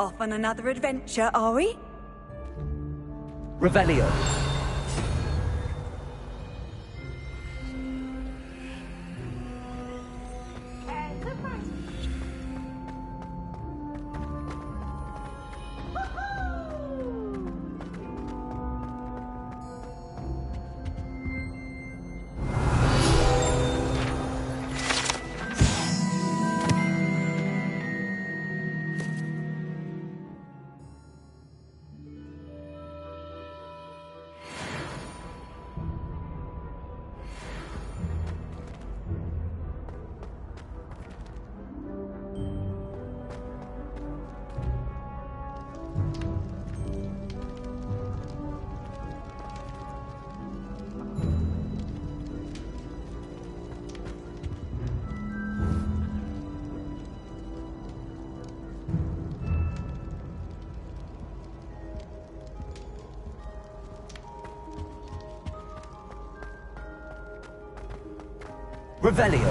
Off on another adventure, are we? Revelio. Revelio.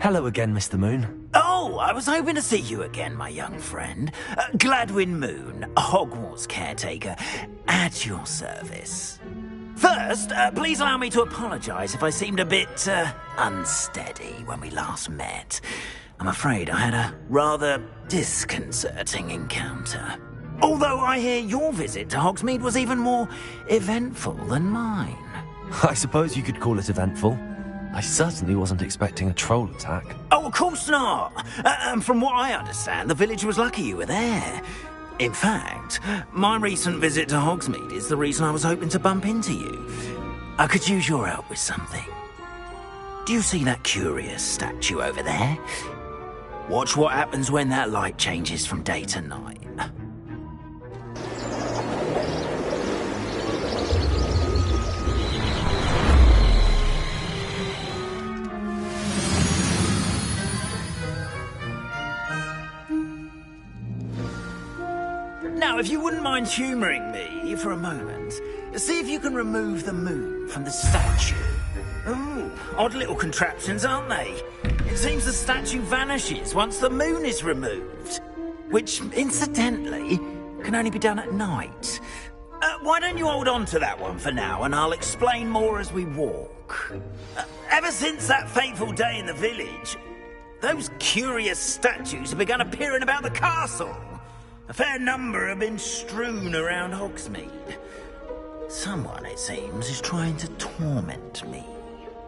Hello again, Mr. Moon. Oh, I was hoping to see you again, my young friend. Gladwin Moon, Hogwarts caretaker, at your service. First, please allow me to apologise if I seemed a bit, unsteady when we last met. I'm afraid I had a rather disconcerting encounter. Although I hear your visit to Hogsmeade was even more eventful than mine. I suppose you could call it eventful. I certainly wasn't expecting a troll attack. Oh, of course not. And from what I understand, the village was lucky you were there. In fact, my recent visit to Hogsmeade is the reason I was hoping to bump into you. I could use your help with something. Do you see that curious statue over there? Watch what happens when that light changes from day to night. Now, if you wouldn't mind humouring me for a moment, see if you can remove the moon from the statue. Ooh, odd little contraptions, aren't they? It seems the statue vanishes once the moon is removed, which, incidentally, can only be done at night. Why don't you hold on to that one for now, and I'll explain more as we walk. Ever since that fateful day in the village, those curious statues have begun appearing about the castle. A fair number have been strewn around Hogsmeade. Someone, it seems, is trying to torment me.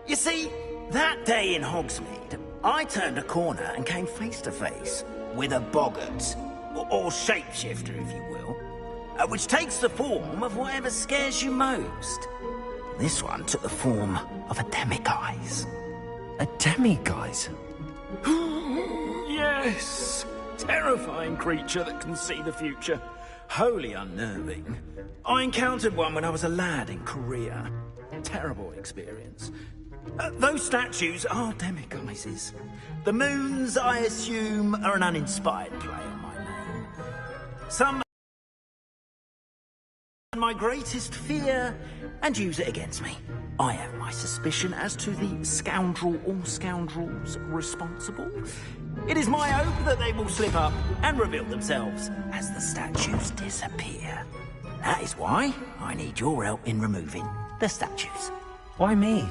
You see, that day in Hogsmeade, I turned a corner and came face to face with a boggart, or shapeshifter, if you will, which takes the form of whatever scares you most. This one took the form of a demiguise. A demiguise? Yes! Terrifying creature that can see the future. Wholly unnerving. I encountered one when I was a lad in Korea. Terrible experience. Those statues are demiguises. The moons, I assume, are an uninspired play on my name. Some my greatest fear and use it against me. I have my suspicion as to the scoundrel or scoundrels responsible. It is my hope that they will slip up and reveal themselves as the statues disappear. That is why I need your help in removing the statues. Why me?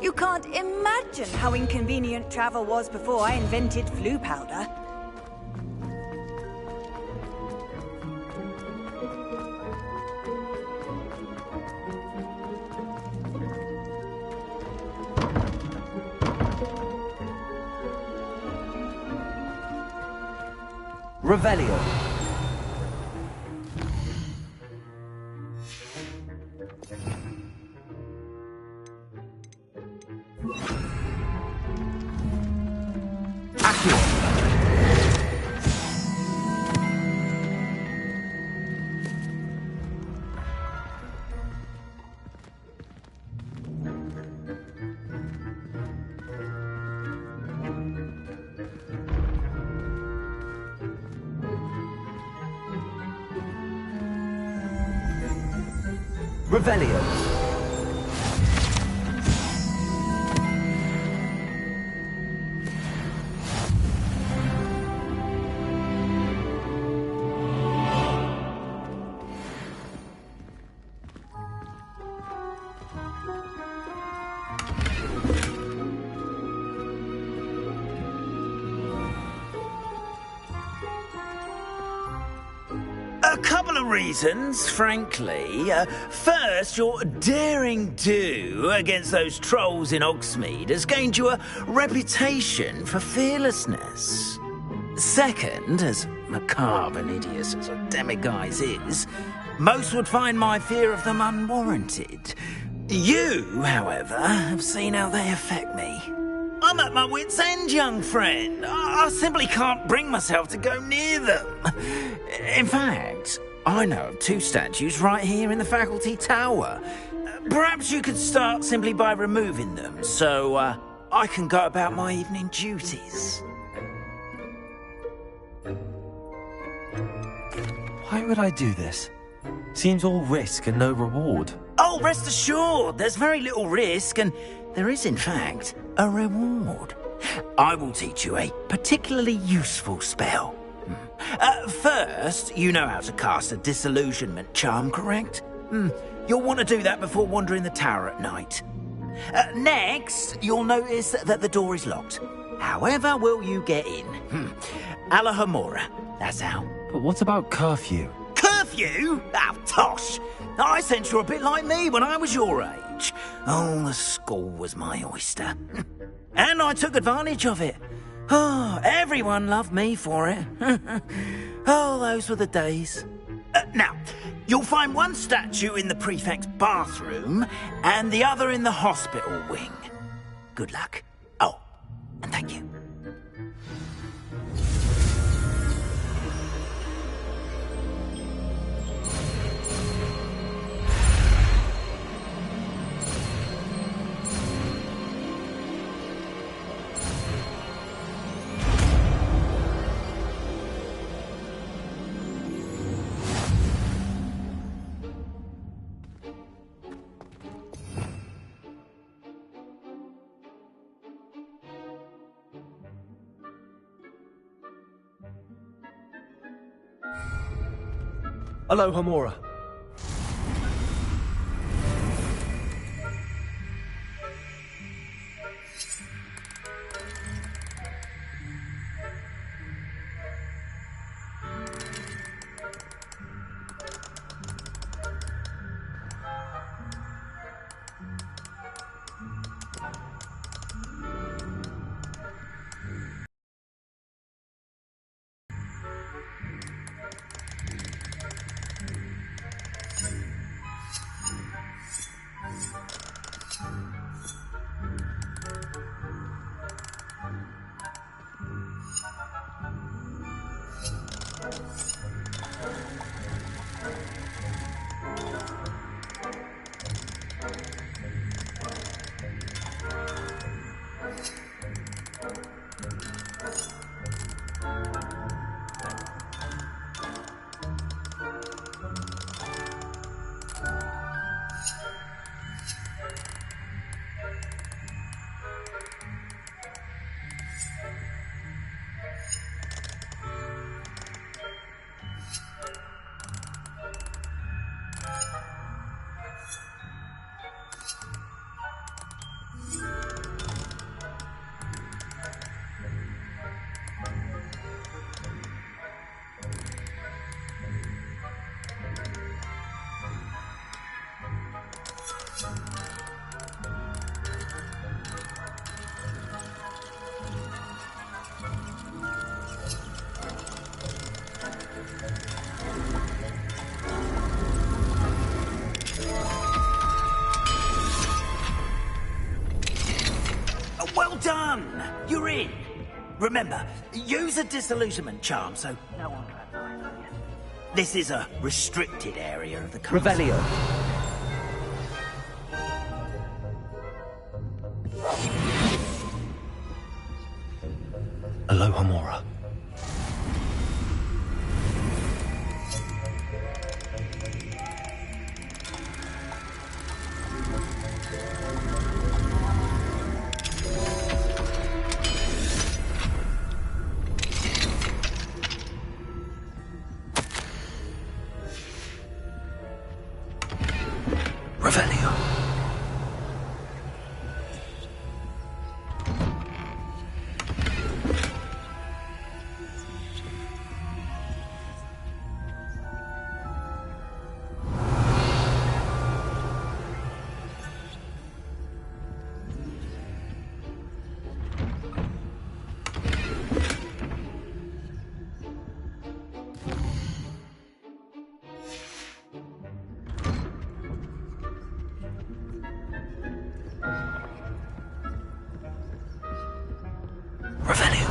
You can't imagine how inconvenient travel was before I invented flu powder. Revelio. Revelio. A couple of reasons, frankly. First, your daring do against those trolls in Hogsmeade has gained you a reputation for fearlessness. Second, as macabre and hideous as a demiguise is, most would find my fear of them unwarranted. You, however, have seen how they affect me. I'm at my wit's end, young friend. I simply can't bring myself to go near them. In fact, I know of 2 statues right here in the faculty tower. Perhaps you could start simply by removing them, so I can go about my evening duties. Why would I do this? Seems all risk and no reward. Oh, rest assured, there's very little risk, and there is, in fact, a reward. I will teach you a particularly useful spell. First, you know how to cast a disillusionment charm, correct? You'll want to do that before wandering the tower at night. Next, you'll notice that the door is locked. However will you get in? Alahomora, that's how. But what about curfew? Curfew? Oh, tosh! I sense you're a bit like me when I was your age. Oh, the school was my oyster. And I took advantage of it. Oh, everyone loved me for it. Oh, those were the days. Now, you'll find one statue in the prefect's bathroom and the other in the hospital wing. Good luck. Oh, and thank you. Alohomora. Well done! You're in. Remember, use a disillusionment charm so no one can hide from you. This is a restricted area of the castle. Revelio. Aloha Mora. Revelio. Revelio.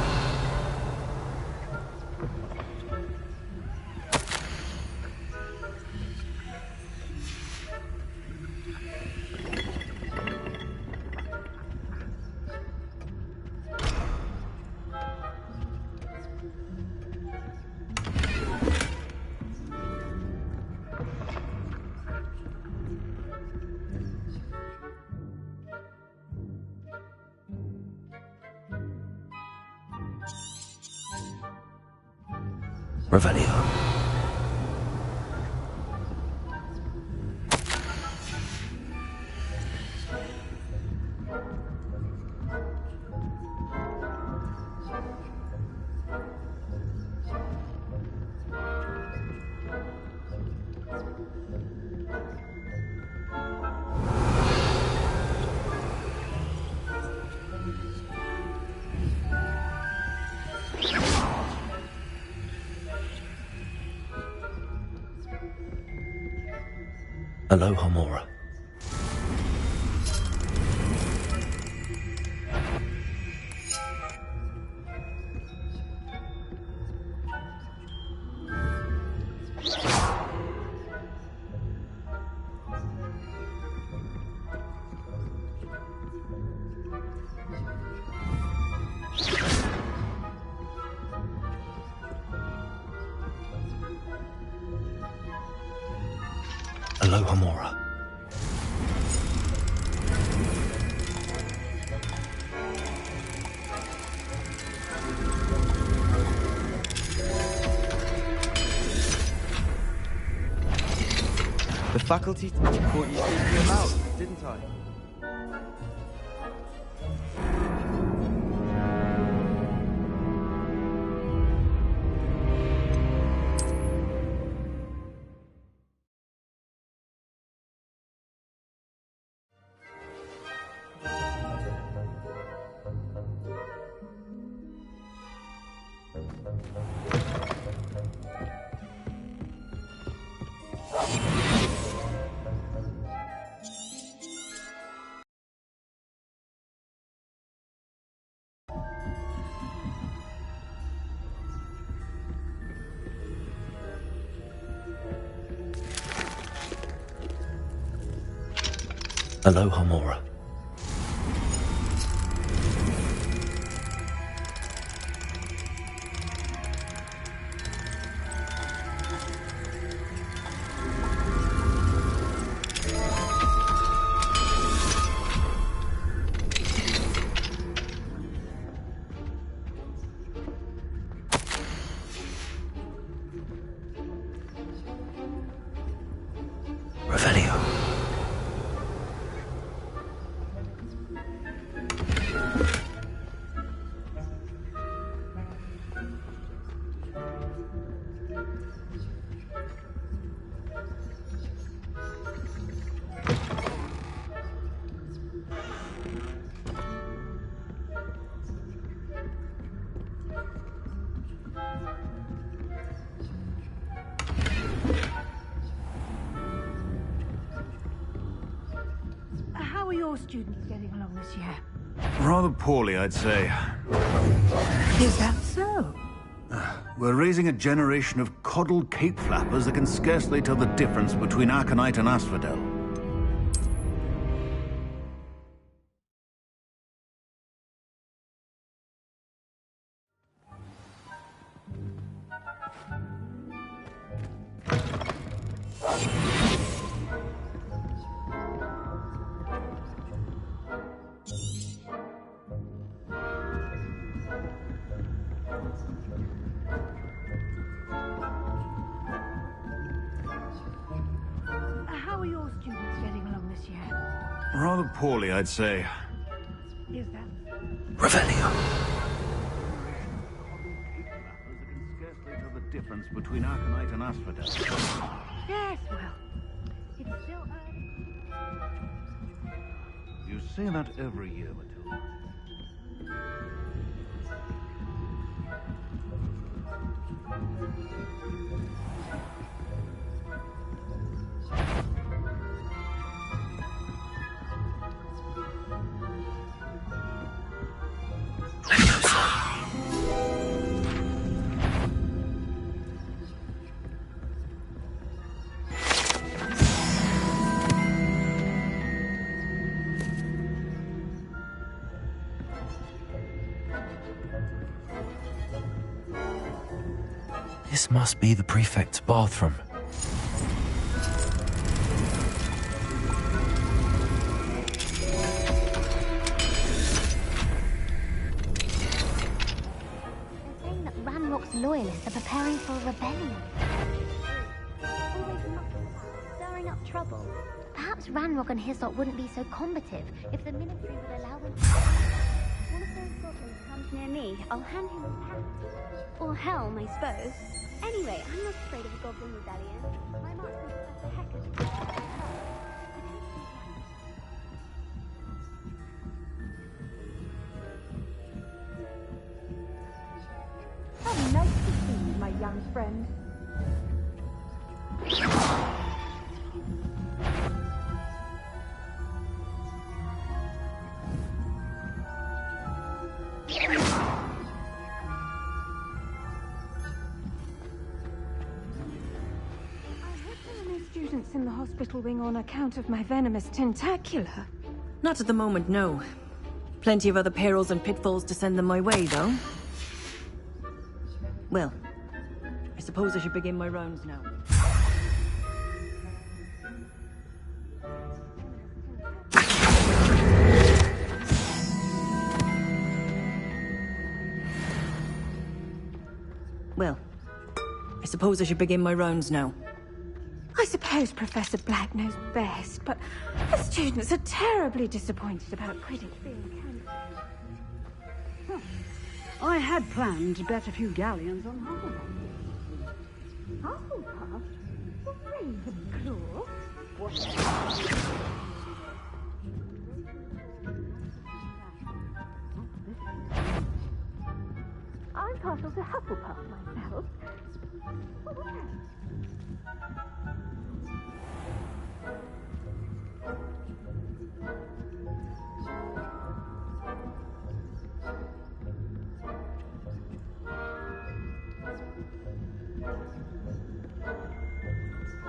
Revelio. Aloha Mora. Aloha Mora. The faculty caught you sneaking about, didn't I? Aloha Mora. Revelio. How are your students getting along this year? Rather poorly, I'd say. Is that so? We're raising a generation of coddled cape flappers that can scarcely tell the difference between aconite and asphodel. How are your students getting along this year? Rather poorly, I'd say. Is that... Revelio. Scarcely tell the difference between aconite and asphodel. Yes, well, it's still early. You say that every year, Matilda. This must be the prefect's bathroom. They're saying that Ranrock's loyalists are preparing for a rebellion. Always stirring up trouble. Perhaps Ranrock and his lot wouldn't be so combative if the military would allow them to... One of those goblins comes near me, I'll hand him his hat. Or helm, I suppose. Anyway, I'm not afraid of a goblin rebellion. My master Professor Heckett... How nice to see you, my young friend. Students in the hospital wing on account of my venomous tentacula. Not at the moment, no. Plenty of other perils and pitfalls to send them my way, though. Well, I suppose I should begin my rounds now. Well, I suppose I should begin my rounds now. I suppose Professor Black knows best, but the students are terribly disappointed about Quidditch being cancelled. I had planned to bet a few galleons on Hufflepuff. Hufflepuff? Ravenclaw? What? I'm partial to Hufflepuff myself.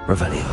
Revelio.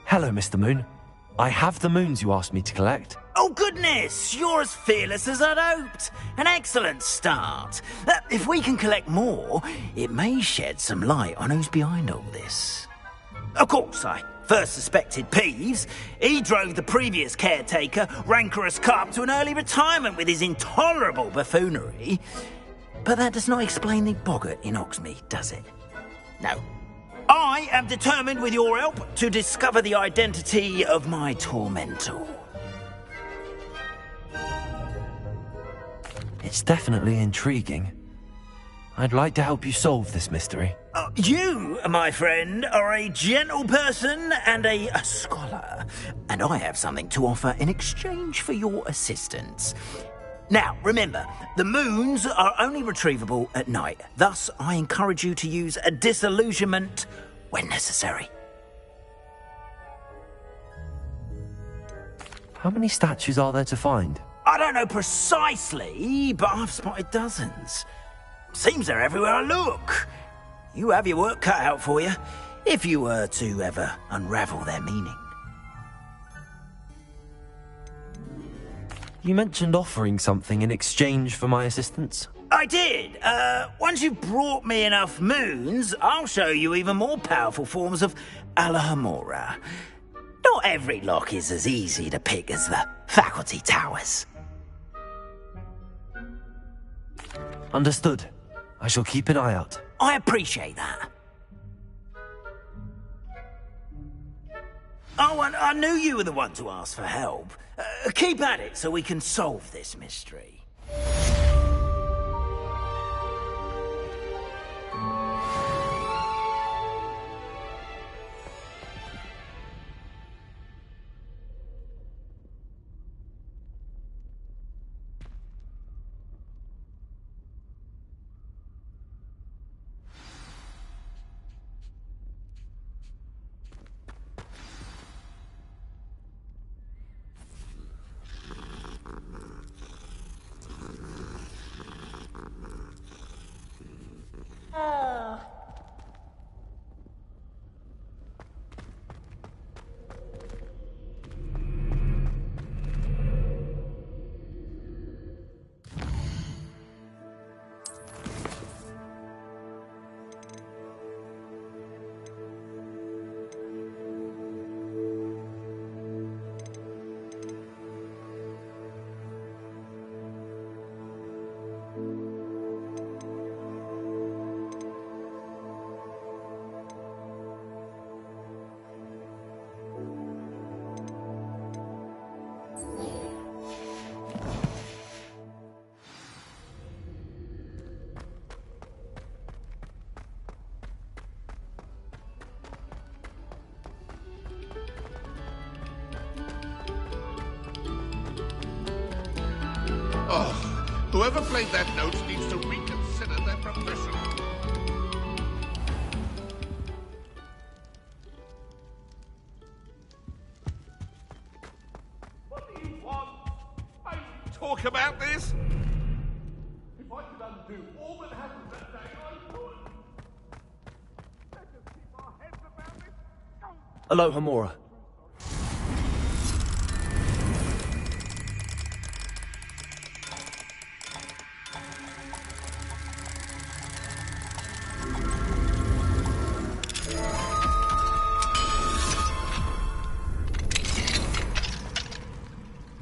Hello, Mr. Moon. I have the moons you asked me to collect. Oh, goodness! You're as fearless as I'd hoped. An excellent start. If we can collect more, it may shed some light on who's behind all this. Of course, I first suspected Peeves. He drove the previous caretaker, Rancorous Carp, to an early retirement with his intolerable buffoonery. But that does not explain the boggart in Oxmead, does it? No. I am determined, with your help, to discover the identity of my tormentor. It's definitely intriguing. I'd like to help you solve this mystery. You, my friend, are a gentle person and a scholar, and I have something to offer in exchange for your assistance. Now, remember, the moons are only retrievable at night. Thus, I encourage you to use a disillusionment when necessary. How many statues are there to find? I don't know precisely, but I've spotted dozens. Seems they're everywhere I look. You have your work cut out for you, if you were to ever unravel their meaning. You mentioned offering something in exchange for my assistance? I did. Once you've brought me enough moons, I'll show you even more powerful forms of Alohomora. Not every lock is as easy to pick as the faculty towers. Understood. I shall keep an eye out. I appreciate that. Oh, and I knew you were the one to ask for help. Keep at it so we can solve this mystery. Whoever played that note needs to reconsider their profession. What do you want? I talk about this? If I could undo all that happened that day, I would. Let's just keep our heads about this. Alohomora.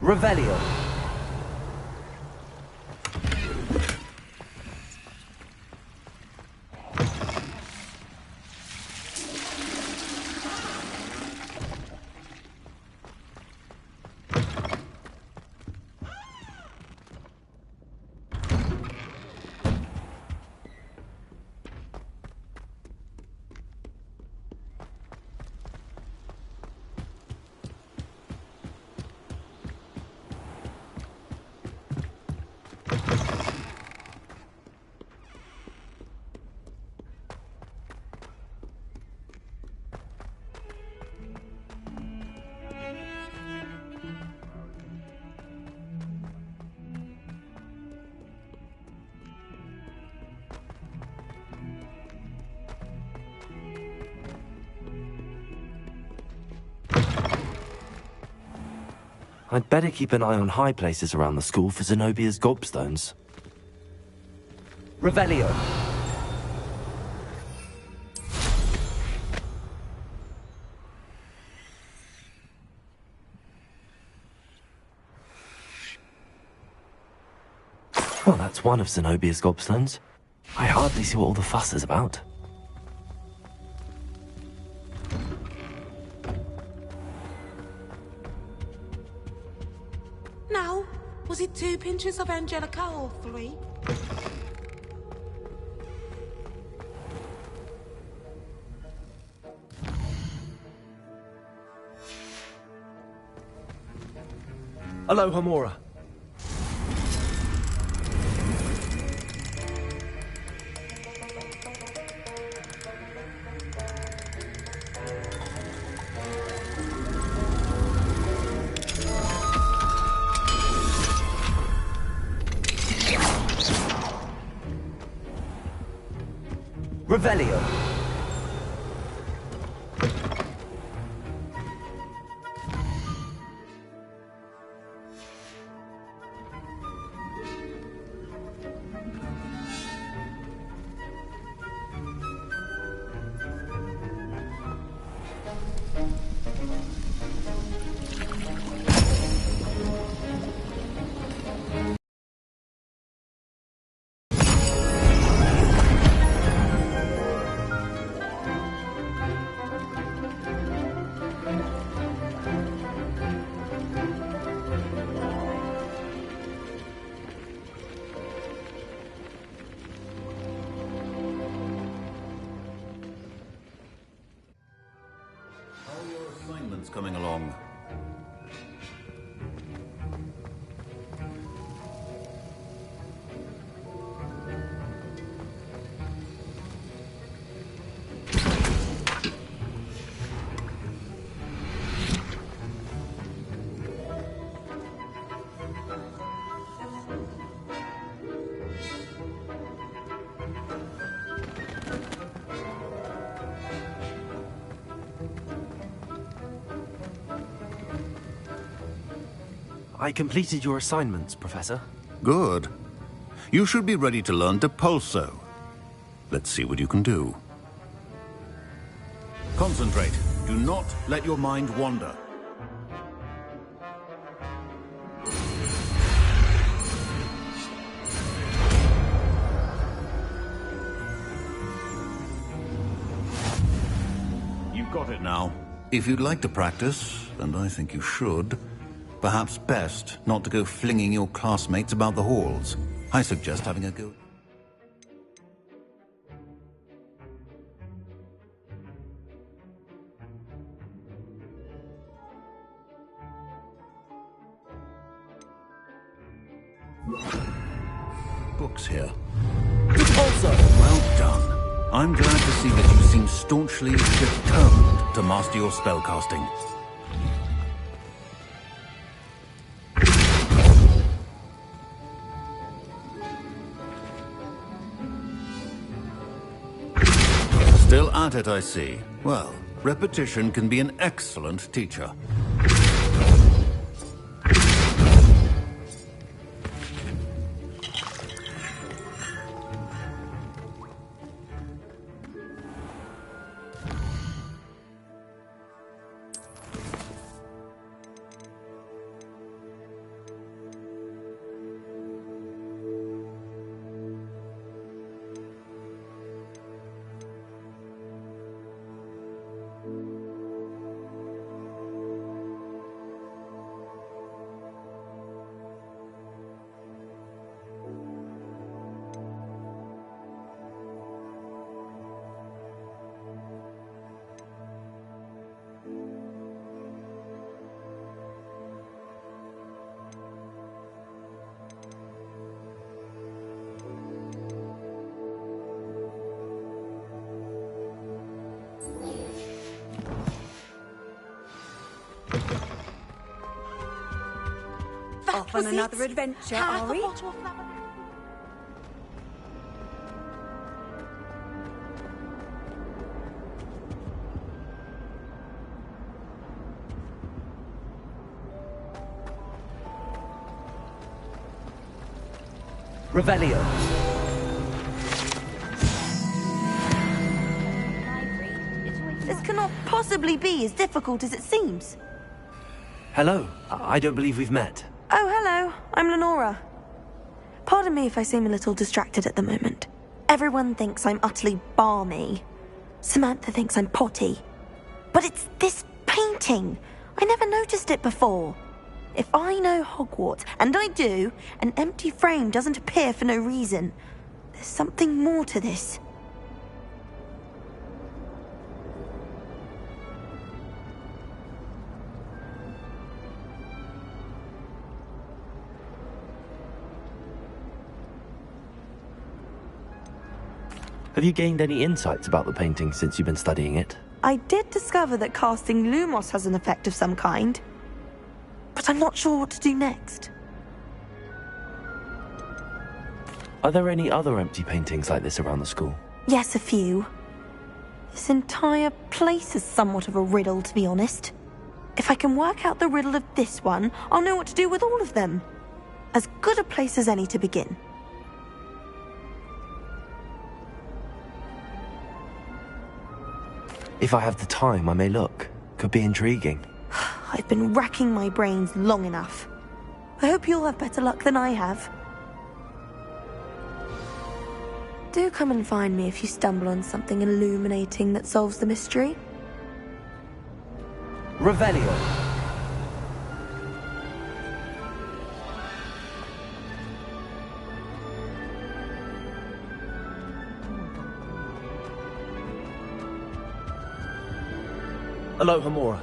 Revelio. I'd better keep an eye on high places around the school for Zenobia's gobstones. Revelio. Well, that's one of Zenobia's gobstones. I hardly see what all the fuss is about. Was it 2 pinches of Angelica or 3? Hello, Hamora. Revelio. Coming along. I completed your assignments, Professor. Good. You should be ready to learn Depulso. Let's see what you can do. Concentrate. Do not let your mind wander. You've got it now. If you'd like to practice, and I think you should, perhaps best not to go flinging your classmates about the halls. I suggest having a go. Books here. Also, well done. I'm glad to see that you seem staunchly determined to master your spellcasting. Still at it, I see. Well, repetition can be an excellent teacher. Off on another adventure, are we? Revelio. This cannot possibly be as difficult as it seems. Hello. I don't believe we've met. Oh, hello. I'm Lenora. Pardon me if I seem a little distracted at the moment. Everyone thinks I'm utterly balmy. Samantha thinks I'm potty. But it's this painting. I never noticed it before. If I know Hogwarts, and I do, an empty frame doesn't appear for no reason. There's something more to this. Have you gained any insights about the painting since you've been studying it? I did discover that casting Lumos has an effect of some kind, but I'm not sure what to do next. Are there any other empty paintings like this around the school? Yes, a few. This entire place is somewhat of a riddle, to be honest. If I can work out the riddle of this one, I'll know what to do with all of them. As good a place as any to begin. If I have the time, I may look. Could be intriguing. I've been racking my brains long enough. I hope you'll have better luck than I have. Do come and find me if you stumble on something illuminating that solves the mystery. Revelio. Aloha Mora.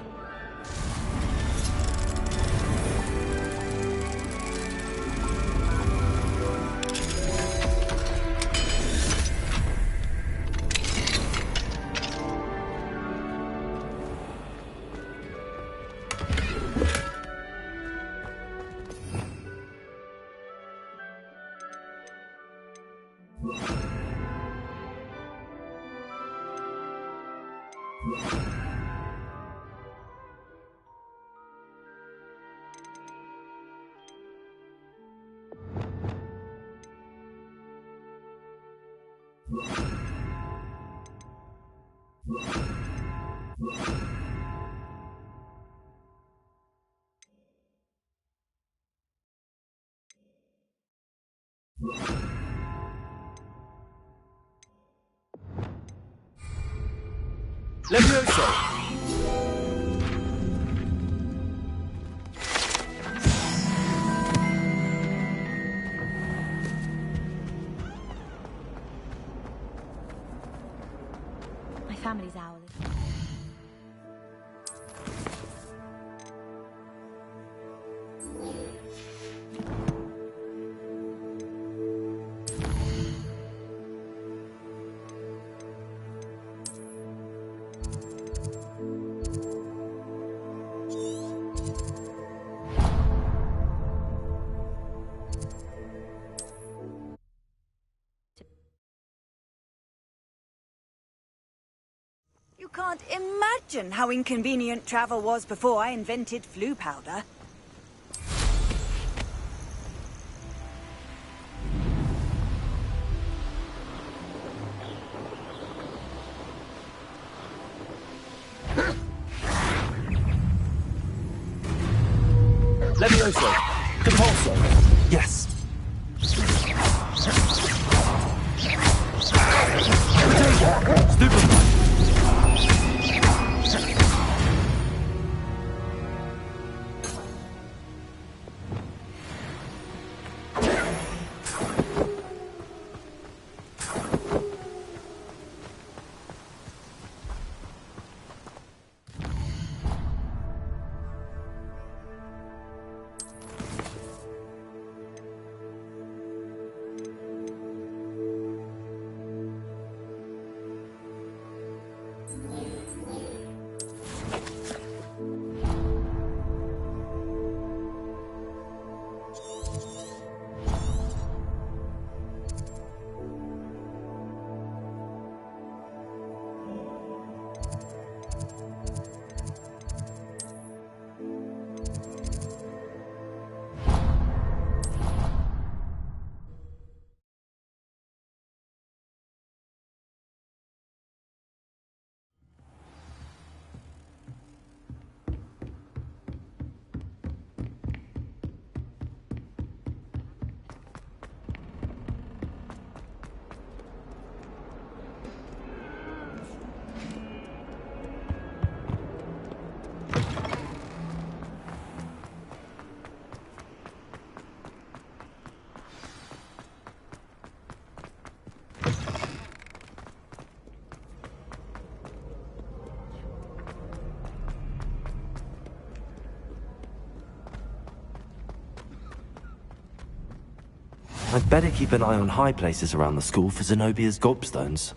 Levioso! My family's owl. You can't imagine how inconvenient travel was before I invented flu powder. Levioso! Compulso! Yes! Stupefy! I'd better keep an eye on high places around the school for Zenobia's gobstones.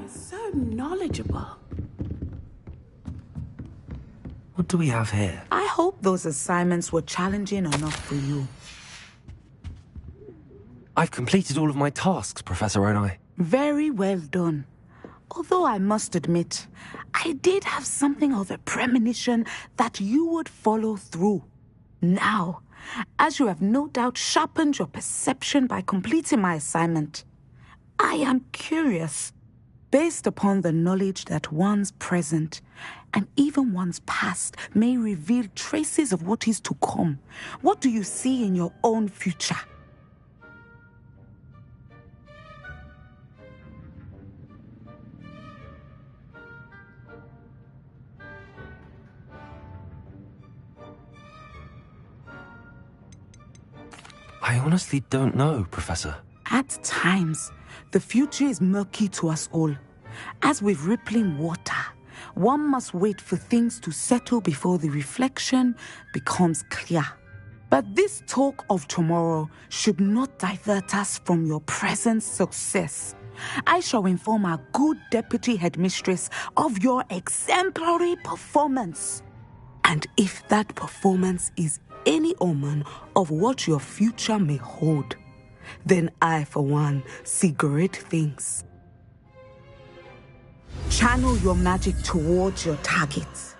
So knowledgeable. What do we have here? I hope those assignments were challenging enough for you. I've completed all of my tasks, Professor Onai. Very well done. Although I must admit, I did have something of a premonition that you would follow through. Now, as you have no doubt sharpened your perception by completing my assignment, I am curious. Based upon the knowledge that one's present and even one's past may reveal traces of what is to come, what do you see in your own future? I honestly don't know, Professor. At times, the future is murky to us all. As with rippling water, one must wait for things to settle before the reflection becomes clear. But this talk of tomorrow should not divert us from your present success. I shall inform our good deputy headmistress of your exemplary performance. And if that performance is any omen of what your future may hold, then I, for one, see great things. Channel your magic towards your targets.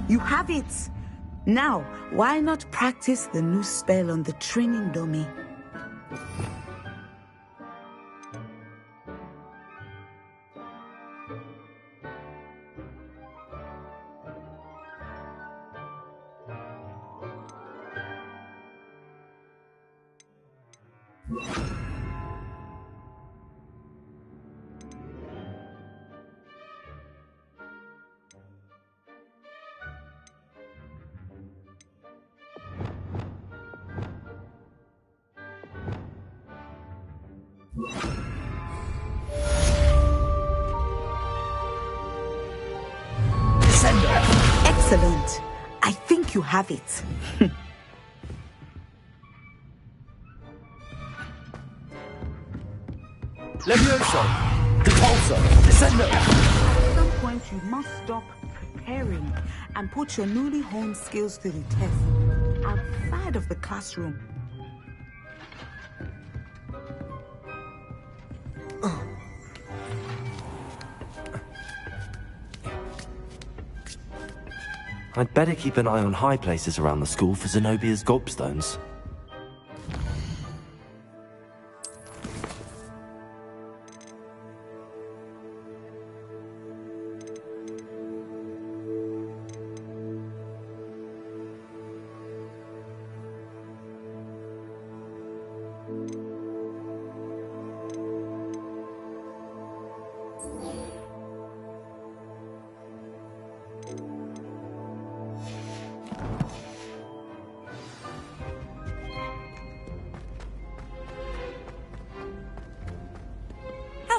You have it! Now, why not practice the new spell on the training dummy? Excellent. I think you have it. Levioso! Repulsor! Descendo! At some point, you must stop preparing and put your newly honed skills to the test outside of the classroom. I'd better keep an eye on high places around the school for Zenobia's gobstones.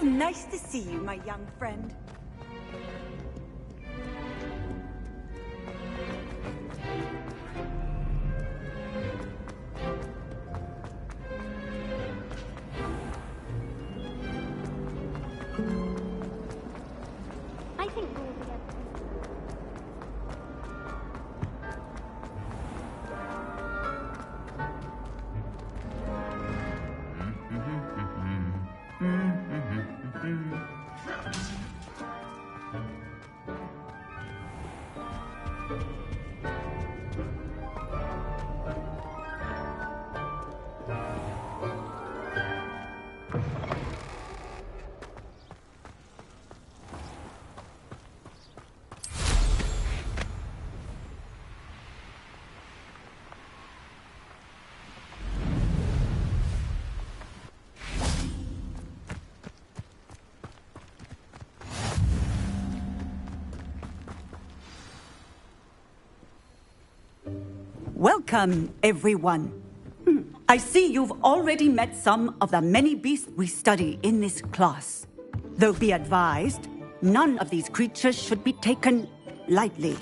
nice to see you, my young friend. I think we'll be able Welcome, everyone. I see you've already met some of the many beasts we study in this class. Though be advised, none of these creatures should be taken lightly.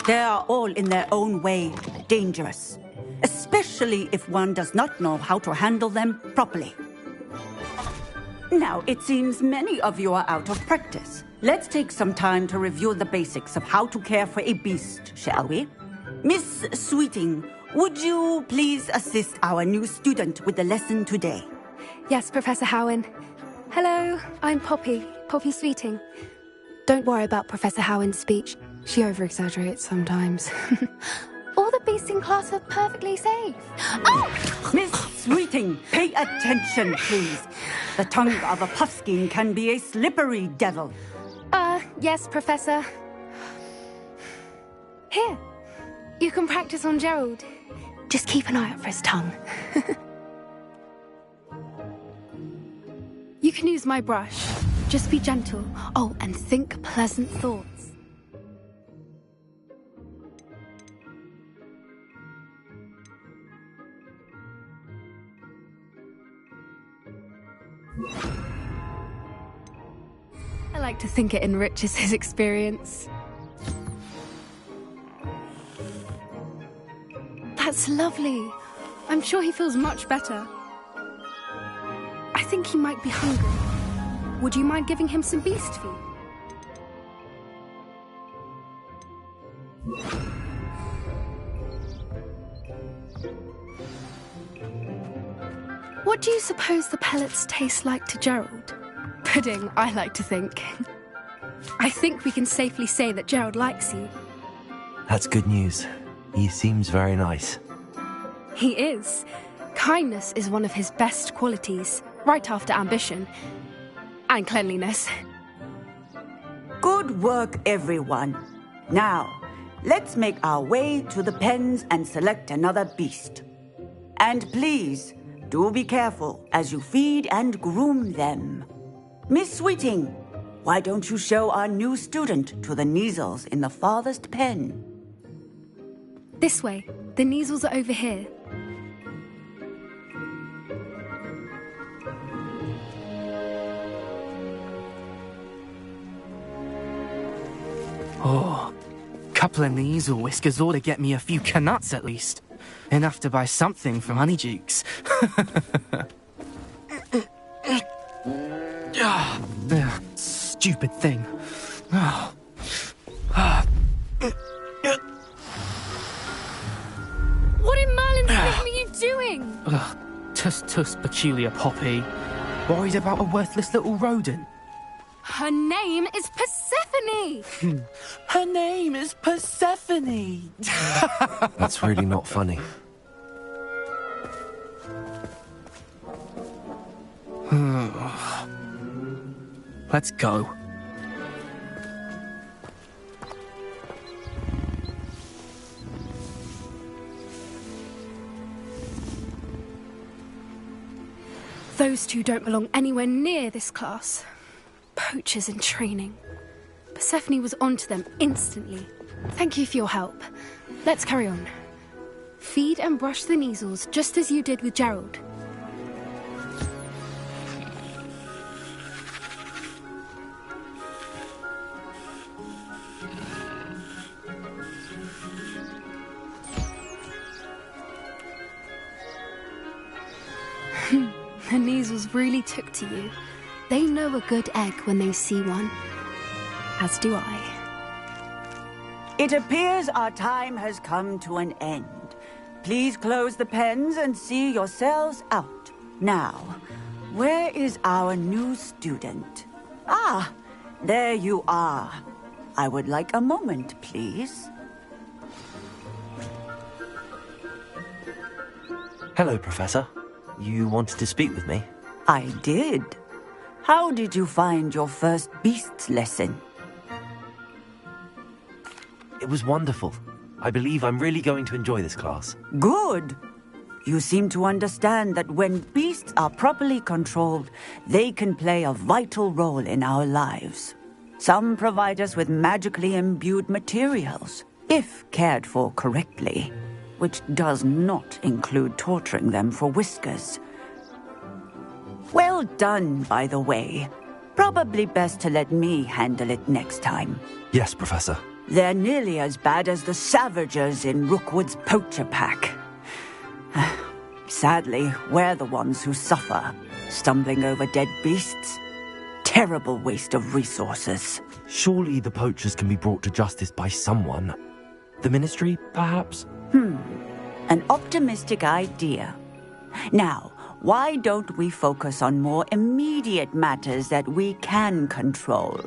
They are all in their own way dangerous, especially if one does not know how to handle them properly. Now, it seems many of you are out of practice. Let's take some time to review the basics of how to care for a beast, shall we? Miss Sweeting, would you please assist our new student with the lesson today? Yes, Professor Howen. Hello, I'm Poppy Sweeting. Don't worry about Professor Howen's speech. She over-exaggerates sometimes. All the beasts in class are perfectly safe. Oh! Miss Sweeting, pay attention, please. The tongue of a puffskein can be a slippery devil. Yes, Professor. Here. You can practice on Gerald. Just keep an eye out for his tongue. You can use my brush. Just be gentle. Oh, and think pleasant thoughts. I like to think it enriches his experience. That's lovely. I'm sure he feels much better. I think he might be hungry. Would you mind giving him some beast food? What do you suppose the pellets taste like to Gerald? Pudding, I like to think. I think we can safely say that Gerald likes you. That's good news. He seems very nice. He is. Kindness is one of his best qualities, right after ambition. And cleanliness. Good work, everyone. Now, let's make our way to the pens and select another beast. And please, do be careful as you feed and groom them. Miss Sweeting, why don't you show our new student to the Neasels in the farthest pen? This way. The Neasels are over here. Oh, couple of Neasel whiskers ought to get me a few canuts at least. Enough to buy something from Honeydukes. Stupid thing. What in Merlin's name are you doing? Tuss, peculiar Poppy. Worried about a worthless little rodent? Her name is Persephone! Her name is Persephone! That's really not funny. Let's go. Those two don't belong anywhere near this class. Poachers in training. Persephone was onto them instantly. Thank you for your help. Let's carry on. Feed and brush the Neasels just as you did with Gerald. The Neasels really took to you. They know a good egg when they see one. As do I. It appears our time has come to an end. Please close the pens and see yourselves out. Now, where is our new student? Ah, there you are. I would like a moment, please. Hello, Professor. You wanted to speak with me? I did. How did you find your first beasts lesson? It was wonderful. I believe I'm really going to enjoy this class. Good. You seem to understand that when beasts are properly controlled, they can play a vital role in our lives. Some provide us with magically imbued materials, if cared for correctly, which does not include torturing them for whiskers. Well done, by the way. Probably best to let me handle it next time. Yes, Professor. They're nearly as bad as the Savagers in Rookwood's poacher pack. Sadly, we're the ones who suffer, stumbling over dead beasts. Terrible waste of resources. Surely the poachers can be brought to justice by someone. The Ministry, perhaps? An optimistic idea. Now, why don't we focus on more immediate matters that we can control?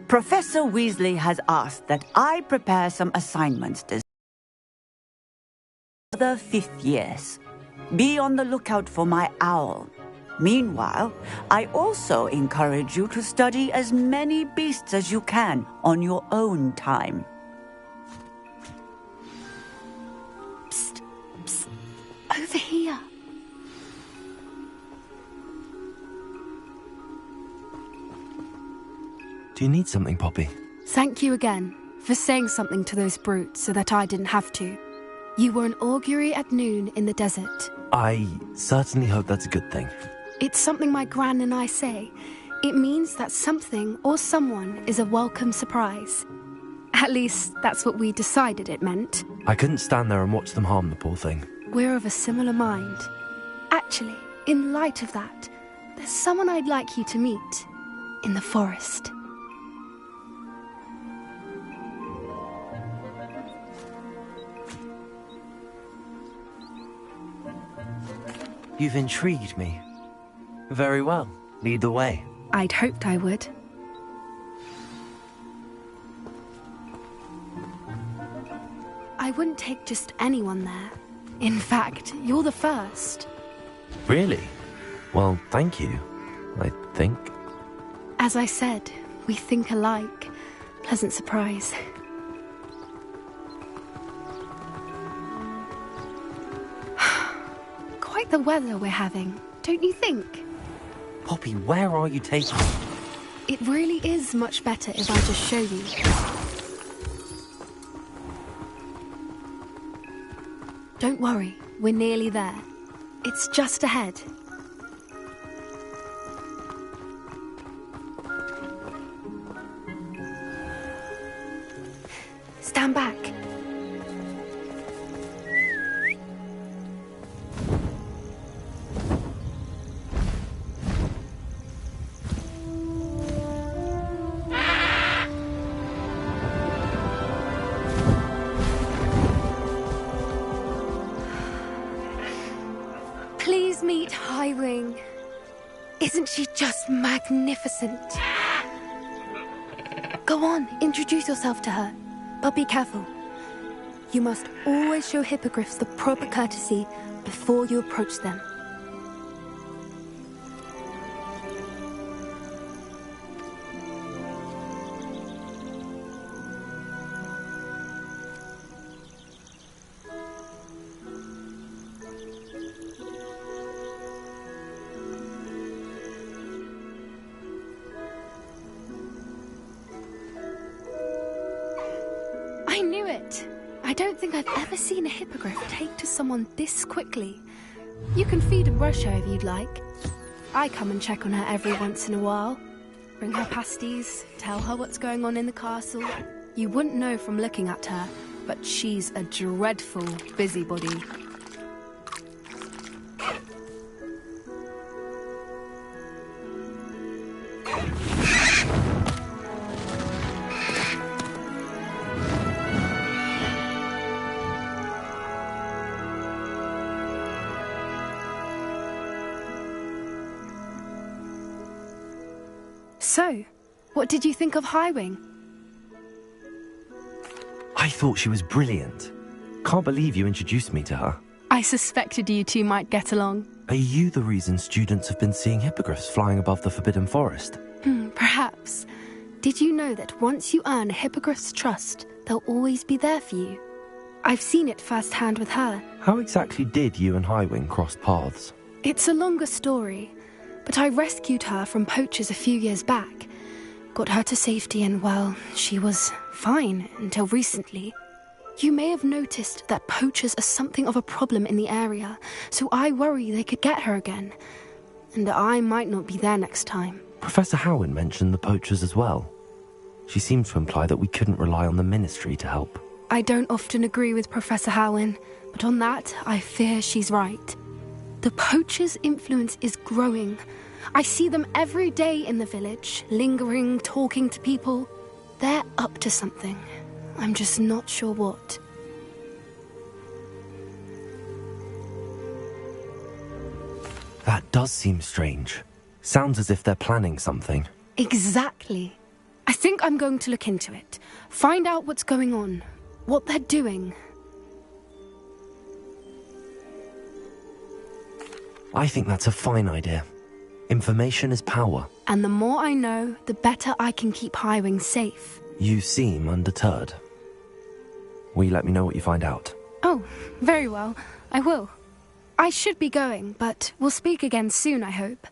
Professor Weasley has asked that I prepare some assignments to the 5th years. Be on the lookout for my owl. Meanwhile, I also encourage you to study as many beasts as you can on your own time. Psst, psst, over here. Do you need something, Poppy? Thank you again for saying something to those brutes so that I didn't have to. You were an augury at noon in the desert. I certainly hope that's a good thing. It's something my gran and I say. It means that something or someone is a welcome surprise. At least, that's what we decided it meant. I couldn't stand there and watch them harm the poor thing. We're of a similar mind. Actually, in light of that, there's someone I'd like you to meet. In the forest. You've intrigued me. Very well. Lead the way. I'd hoped I would. I wouldn't take just anyone there. In fact, you're the first. Really? Well, thank you, I think. As I said, we think alike. Pleasant surprise. Quite the weather we're having, don't you think? Poppy, where are you taking me? It really is much better if I just show you. Don't worry, we're nearly there. It's just ahead. Stand back. Please meet Highwing. Isn't she just magnificent? Go on, introduce yourself to her. But be careful. You must always show hippogriffs the proper courtesy before you approach them. I knew it! I don't think I've ever seen a hippogriff take to someone this quickly. You can feed and brush her if you'd like. I come and check on her every once in a while. Bring her pasties, tell her what's going on in the castle. You wouldn't know from looking at her, but she's a dreadful busybody. So, what did you think of Highwing? I thought she was brilliant. Can't believe you introduced me to her. I suspected you two might get along. Are you the reason students have been seeing hippogriffs flying above the Forbidden Forest? Perhaps. Did you know that once you earn a hippogriff's trust, they'll always be there for you? I've seen it firsthand with her. How exactly did you and Highwing cross paths? It's a longer story, but I rescued her from poachers a few years back. Got her to safety and, well, she was fine until recently. You may have noticed that poachers are something of a problem in the area, so I worry they could get her again. And I might not be there next time. Professor Howin mentioned the poachers as well. She seemed to imply that we couldn't rely on the Ministry to help. I don't often agree with Professor Howin, but on that, I fear she's right. The poachers' influence is growing. I see them every day in the village, lingering, talking to people. They're up to something. I'm just not sure what. That does seem strange. Sounds as if they're planning something. Exactly. I think I'm going to look into it. Find out what's going on. What they're doing. I think that's a fine idea. Information is power. And the more I know, the better I can keep Highwing safe. You seem undeterred. Will you let me know what you find out? Oh, very well. I will. I should be going, but we'll speak again soon, I hope.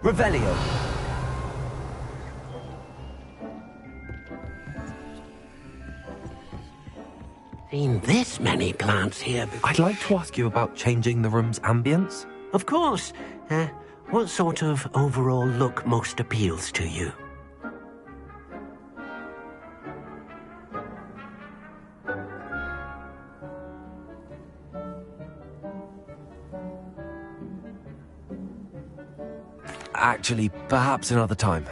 Revelio. Seen this many plants here before. I'd like to ask you about changing the room's ambience. Of course. What sort of overall look most appeals to you? Actually, perhaps another time.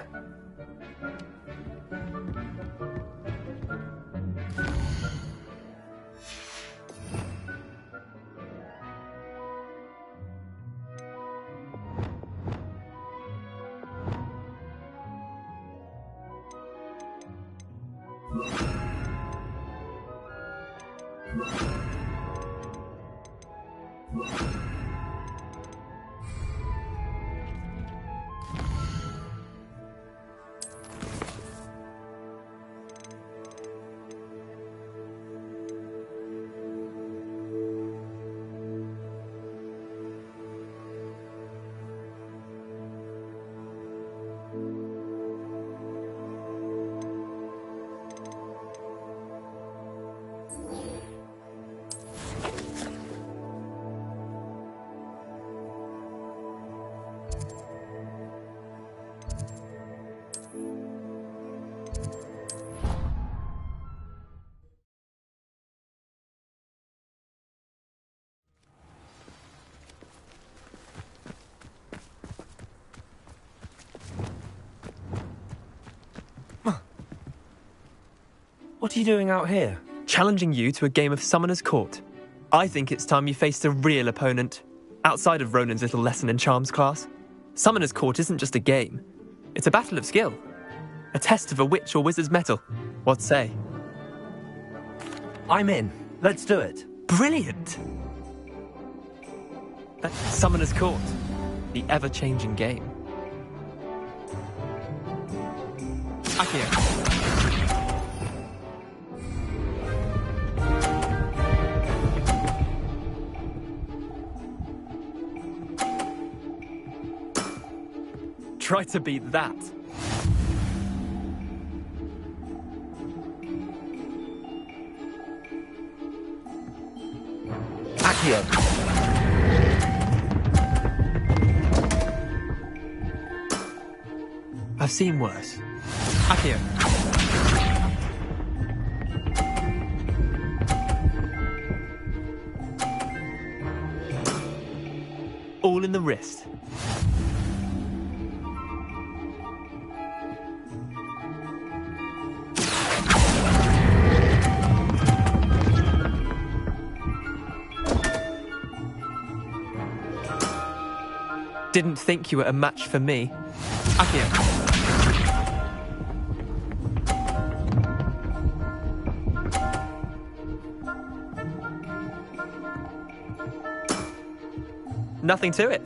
What are you doing out here? Challenging you to a game of Summoner's Court. I think it's time you faced a real opponent, outside of Ronan's little lesson in charms class. Summoner's Court isn't just a game. It's a battle of skill. A test of a witch or wizard's mettle. What say? I'm in. Let's do it. Brilliant! That's Summoner's Court. The ever-changing game. Akio. Try to beat that. Akio. I've seen worse. Akio. All in the wrist. Didn't think you were a match for me. Akio. Nothing to it.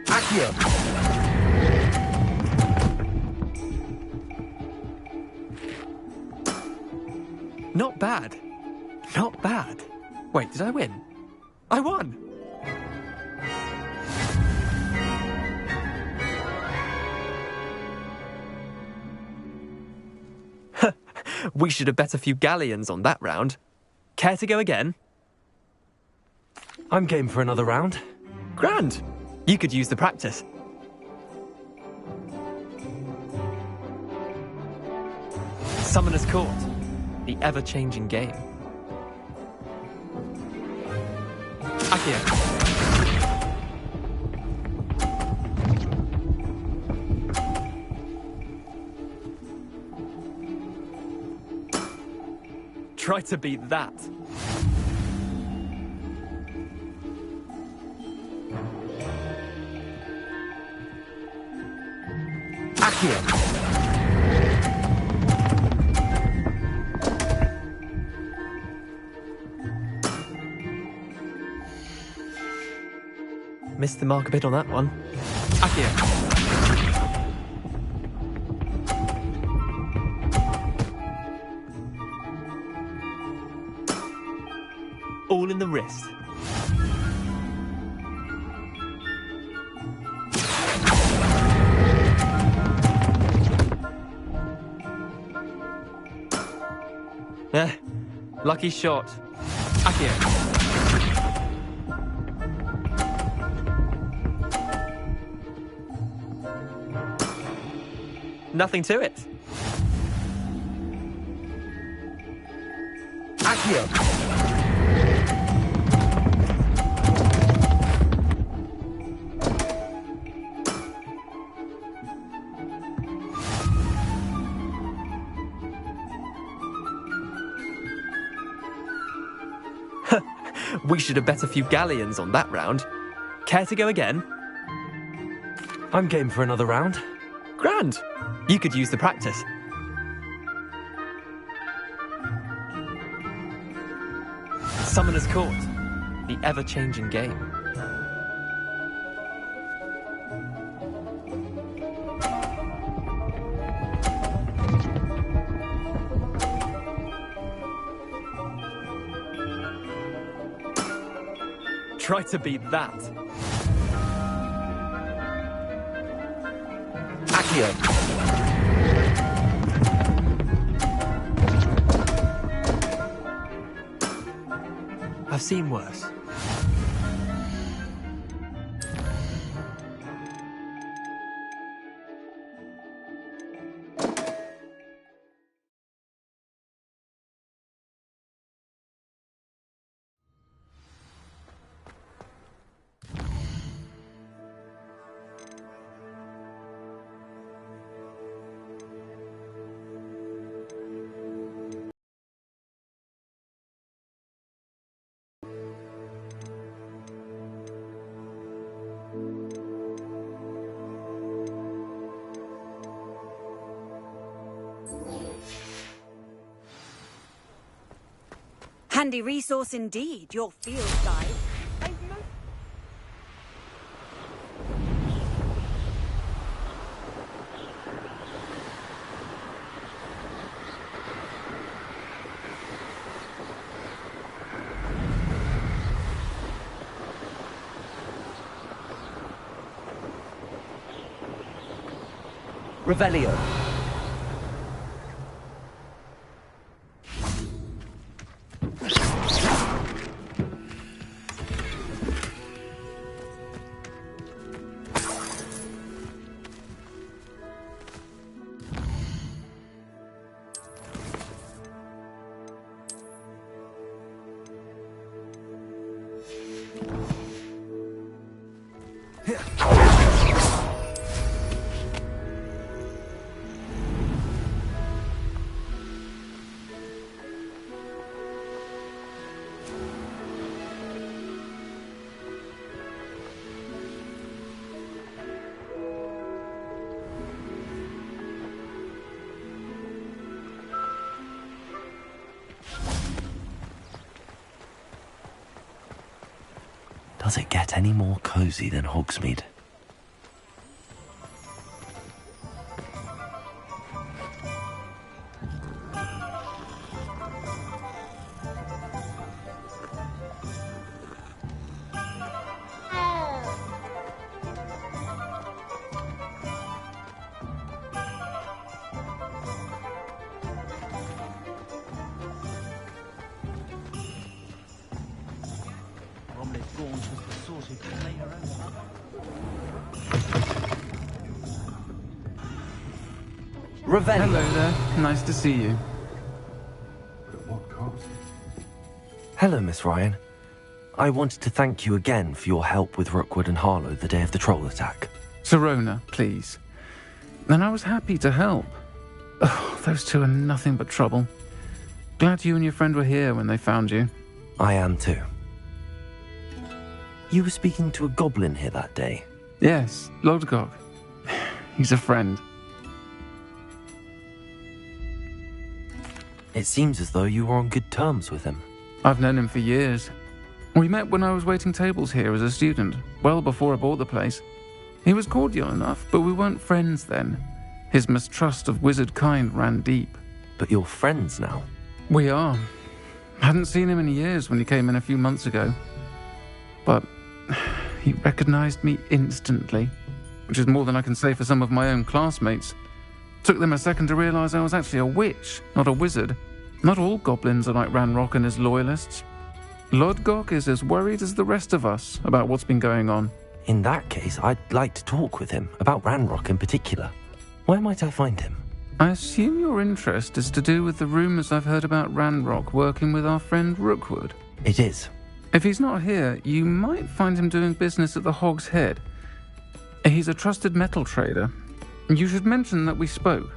Akio. Not bad. Not bad. Wait, did I win? I won! We should have bet a few galleons on that round. Care to go again? I'm game for another round. Grand! You could use the practice. Summoner's Court. The ever-changing game. Akio. Try to beat that. Akio. Missed the mark a bit on that one. Akio. All in the wrist. Lucky shot. Akio. Nothing to it. Akio. We should have bet a few galleons on that round. Care to go again? I'm game for another round. Grand! You could use the practice. Summoner's Court, the ever-changing game. Try to beat that. Accio. I've seen worse. Handy resource indeed, your field guide. Revelio. Does it get any more cozy than Hogsmeade? Revelio. Hello there. Nice to see you. Hello, Miss Ryan. I wanted to thank you again for your help with Rookwood and Harlow the day of the troll attack. Sirona, please. And I was happy to help. Oh, those two are nothing but trouble. Glad you and your friend were here when they found you. I am too. You were speaking to a goblin here that day? Yes, Lodgok. He's a friend. It seems as though you were on good terms with him. I've known him for years. We met when I was waiting tables here as a student, well before I bought the place. He was cordial enough, but we weren't friends then. His mistrust of wizard kind ran deep. But you're friends now? We are. Hadn't seen him in years when he came in a few months ago. But he recognized me instantly, which is more than I can say for some of my own classmates. Took them a second to realize I was actually a witch, not a wizard. Not all goblins are like Ranrock and his loyalists. Lodgok is as worried as the rest of us about what's been going on. In that case, I'd like to talk with him, about Ranrock in particular. Where might I find him? I assume your interest is to do with the rumors I've heard about Ranrock working with our friend Rookwood. It is. If he's not here, you might find him doing business at the Hog's Head. He's a trusted metal trader. You should mention that we spoke.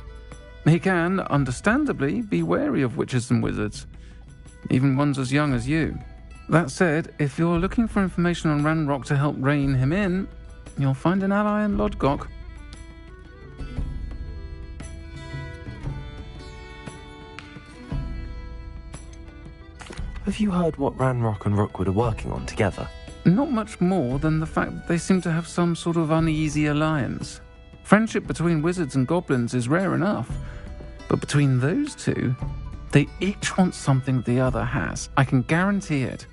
He can, understandably, be wary of witches and wizards, even ones as young as you. That said, if you're looking for information on Ranrock to help rein him in, you'll find an ally in Lodgok. Have you heard what Ranrock and Rookwood are working on together? Not much more than the fact that they seem to have some sort of uneasy alliance. Friendship between wizards and goblins is rare enough. But between those two, they each want something the other has. I can guarantee it.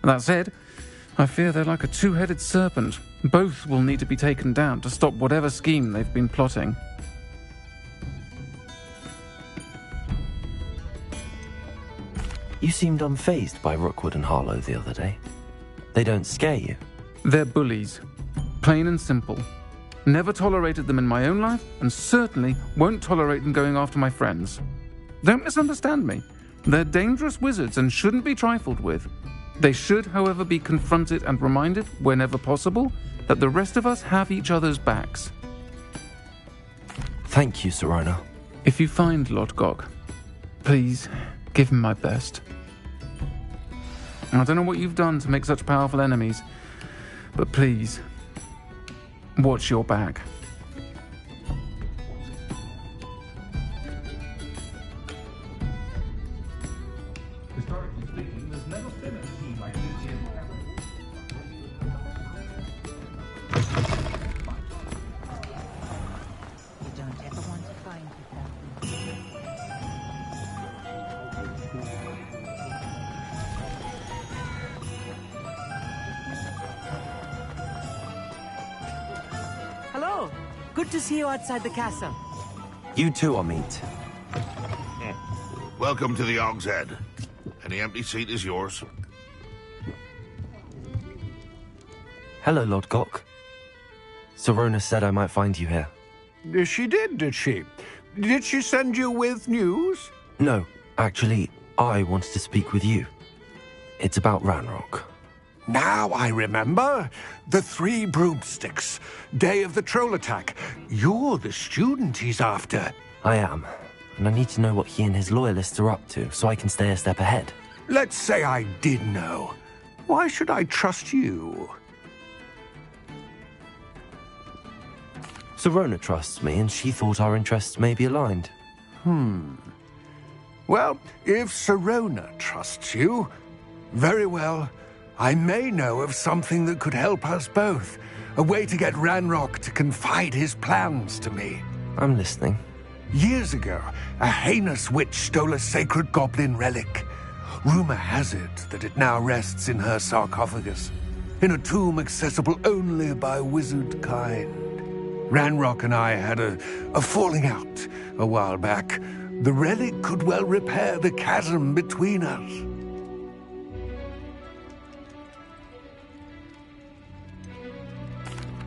That said, I fear they're like a two-headed serpent. Both will need to be taken down to stop whatever scheme they've been plotting. You seemed unfazed by Rookwood and Harlow the other day. They don't scare you. They're bullies. Plain and simple. Never tolerated them in my own life, and certainly won't tolerate them going after my friends. Don't misunderstand me. They're dangerous wizards and shouldn't be trifled with. They should, however, be confronted and reminded, whenever possible, that the rest of us have each other's backs. Thank you, Sirona. If you find Lord Gog, please give him my best. I don't know what you've done to make such powerful enemies, but please, watch your back. Historically speaking, there's never been a team like Lucy and You don't ever want to find Hello. Good to see you outside the castle. You too, Amit. Welcome to the Og's Head. Any empty seat is yours. Hello, Lord Gok. Sirona said I might find you here. She did she? Did she send you with news? No, actually, I wanted to speak with you. It's about Ranrock. Now I remember. The 3 broomsticks. Day of the troll attack. You're the student he's after. I am. And I need to know what he and his loyalists are up to, so I can stay a step ahead. Let's say I did know. Why should I trust you? Sirona trusts me, and she thought our interests may be aligned. Well, if Sirona trusts you, very well. I may know of something that could help us both. A way to get Ranrock to confide his plans to me. I'm listening. Years ago, a heinous witch stole a sacred goblin relic. Rumor has it that it now rests in her sarcophagus, in a tomb accessible only by wizard kind. Ranrock and I had a falling out a while back. The relic could well repair the chasm between us.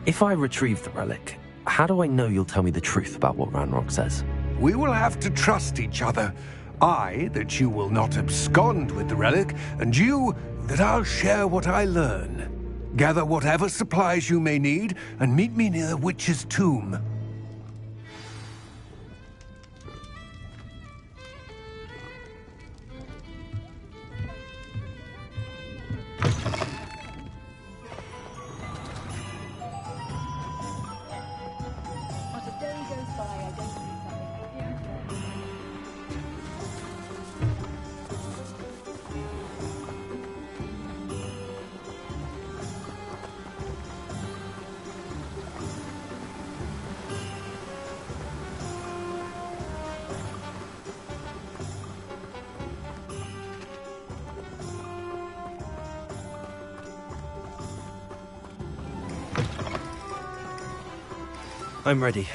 If I retrieve the relic, how do I know you'll tell me the truth about what Ranrock says? We will have to trust each other. I, that you will not abscond with the relic, and you, that I'll share what I learn. Gather whatever supplies you may need, and meet me near the witch's tomb. I'm ready.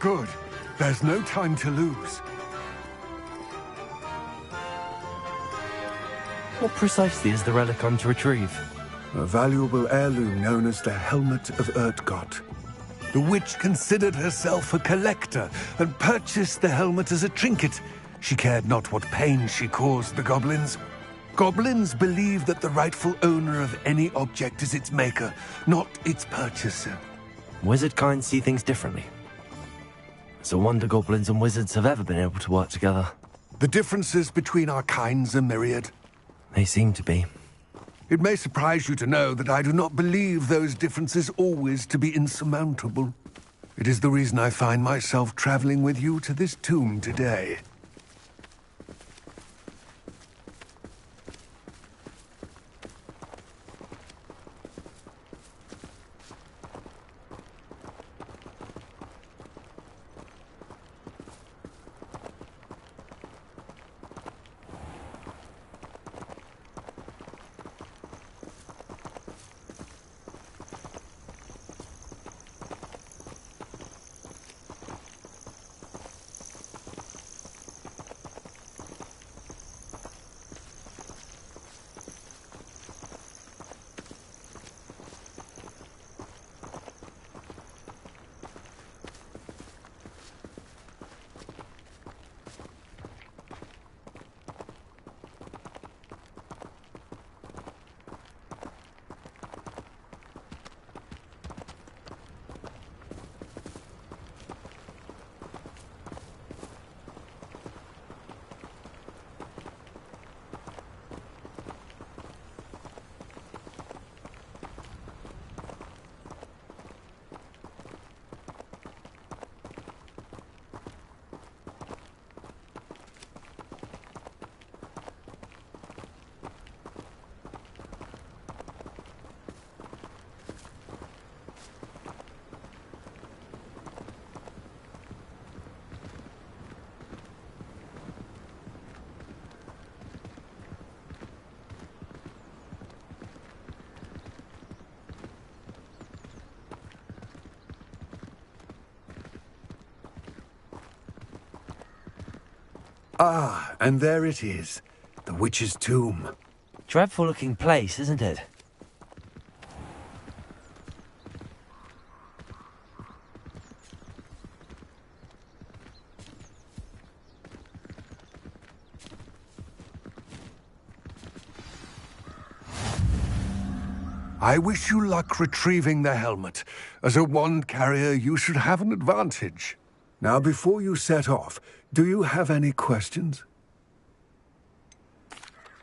Good. There's no time to lose. What precisely is the relic I'm to retrieve? A valuable heirloom known as the Helmet of Urtgot. The witch considered herself a collector and purchased the helmet as a trinket. She cared not what pain she caused the goblins. Goblins believe that the rightful owner of any object is its maker, not its purchaser. Wizard kind see things differently. It's a wonder goblins and wizards have ever been able to work together. The differences between our kinds are myriad. They seem to be. It may surprise you to know that I do not believe those differences always to be insurmountable. It is the reason I find myself traveling with you to this tomb today. Ah, and there it is. The witch's tomb. Dreadful looking place, isn't it? I wish you luck retrieving the helmet. As a wand carrier, you should have an advantage. Now, before you set off, do you have any questions?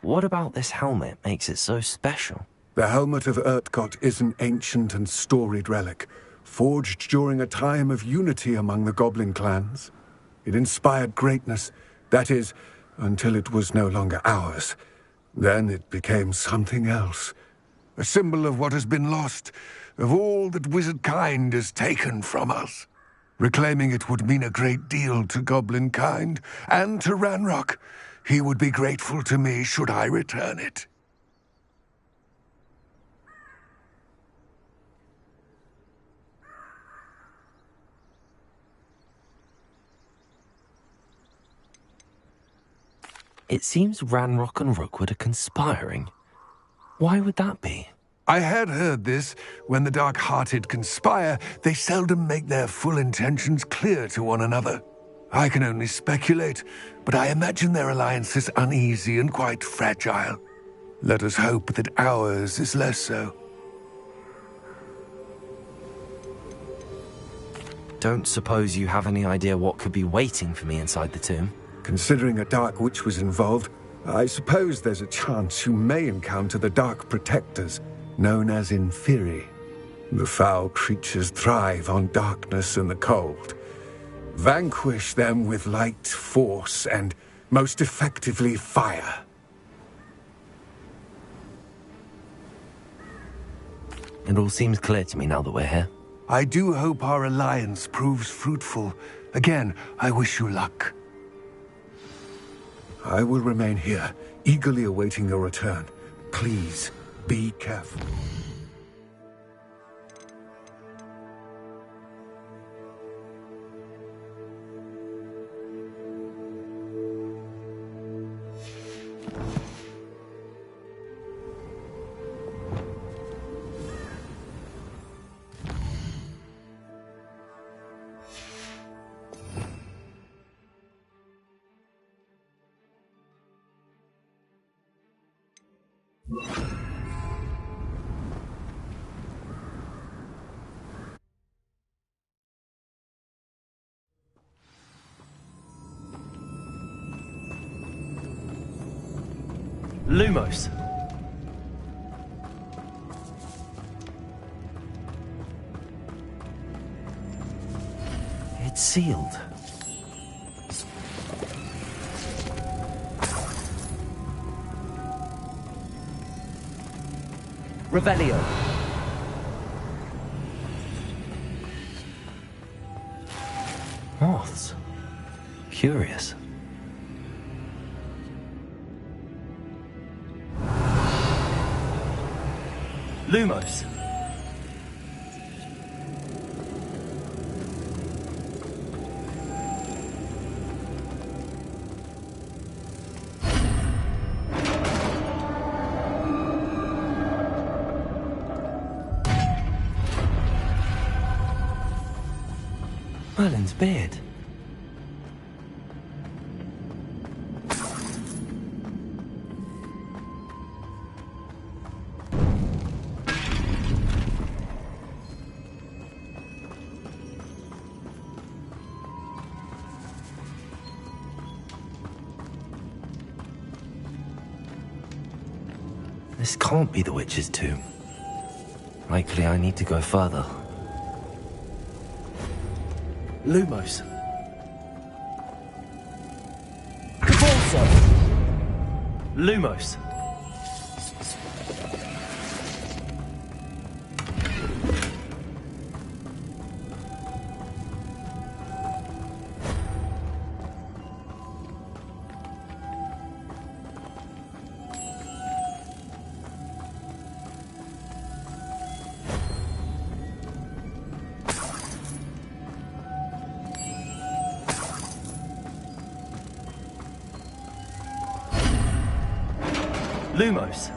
What about this helmet makes it so special? The helmet of Urtkot is an ancient and storied relic, forged during a time of unity among the goblin clans. It inspired greatness, that is, until it was no longer ours. Then it became something else. A symbol of what has been lost, of all that wizard kind has taken from us. Reclaiming it would mean a great deal to goblin kind, and to Ranrock. He would be grateful to me should I return it. It seems Ranrock and Rookwood are conspiring. Why would that be? I had heard this. When the dark-hearted conspire, they seldom make their full intentions clear to one another. I can only speculate, but I imagine their alliance is uneasy and quite fragile. Let us hope that ours is less so. Don't suppose you have any idea what could be waiting for me inside the tomb? Considering a Dark Witch was involved, I suppose there's a chance you may encounter the Dark Protectors, known as Inferi. The foul creatures thrive on darkness and the cold. Vanquish them with light, force, and, most effectively, fire. It all seems clear to me now that we're here. I do hope our alliance proves fruitful. Again, I wish you luck. I will remain here, eagerly awaiting your return. Please, be careful. Lumos. It's sealed. Revelio. Moths. Curious. Lumos. Merlin's beard. This can't be the witch's tomb. Likely I need to go further. Lumos. Cabalso. Lumos. Lumos.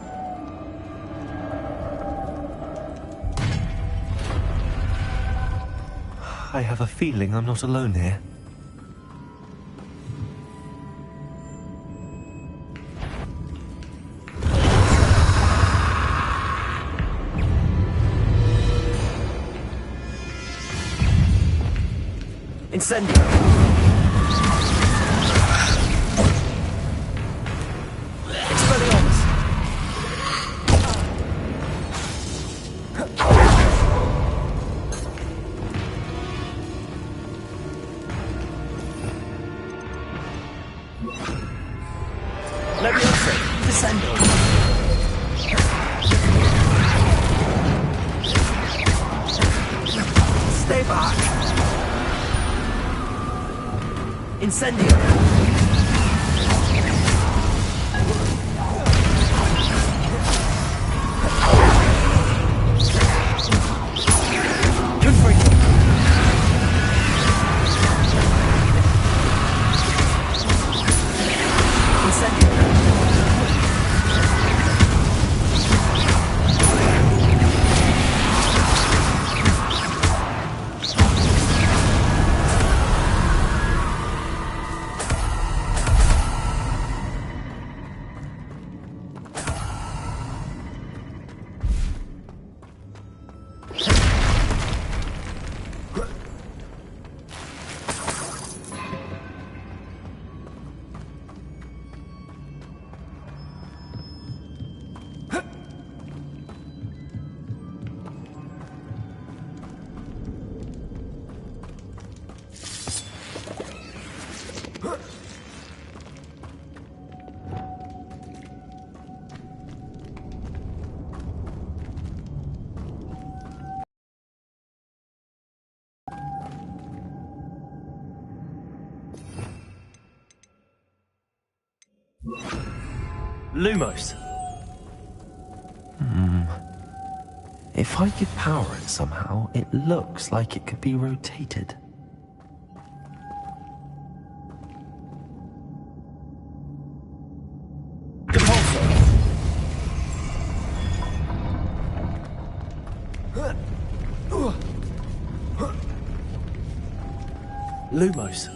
I have a feeling I'm not alone here. Incendio! Expelliarmus! Leviosa! Descendo! Stay back! Incendio! Confringo! Incendio! Lumos. If I could power it somehow, it looks like it could be rotated. Lumos.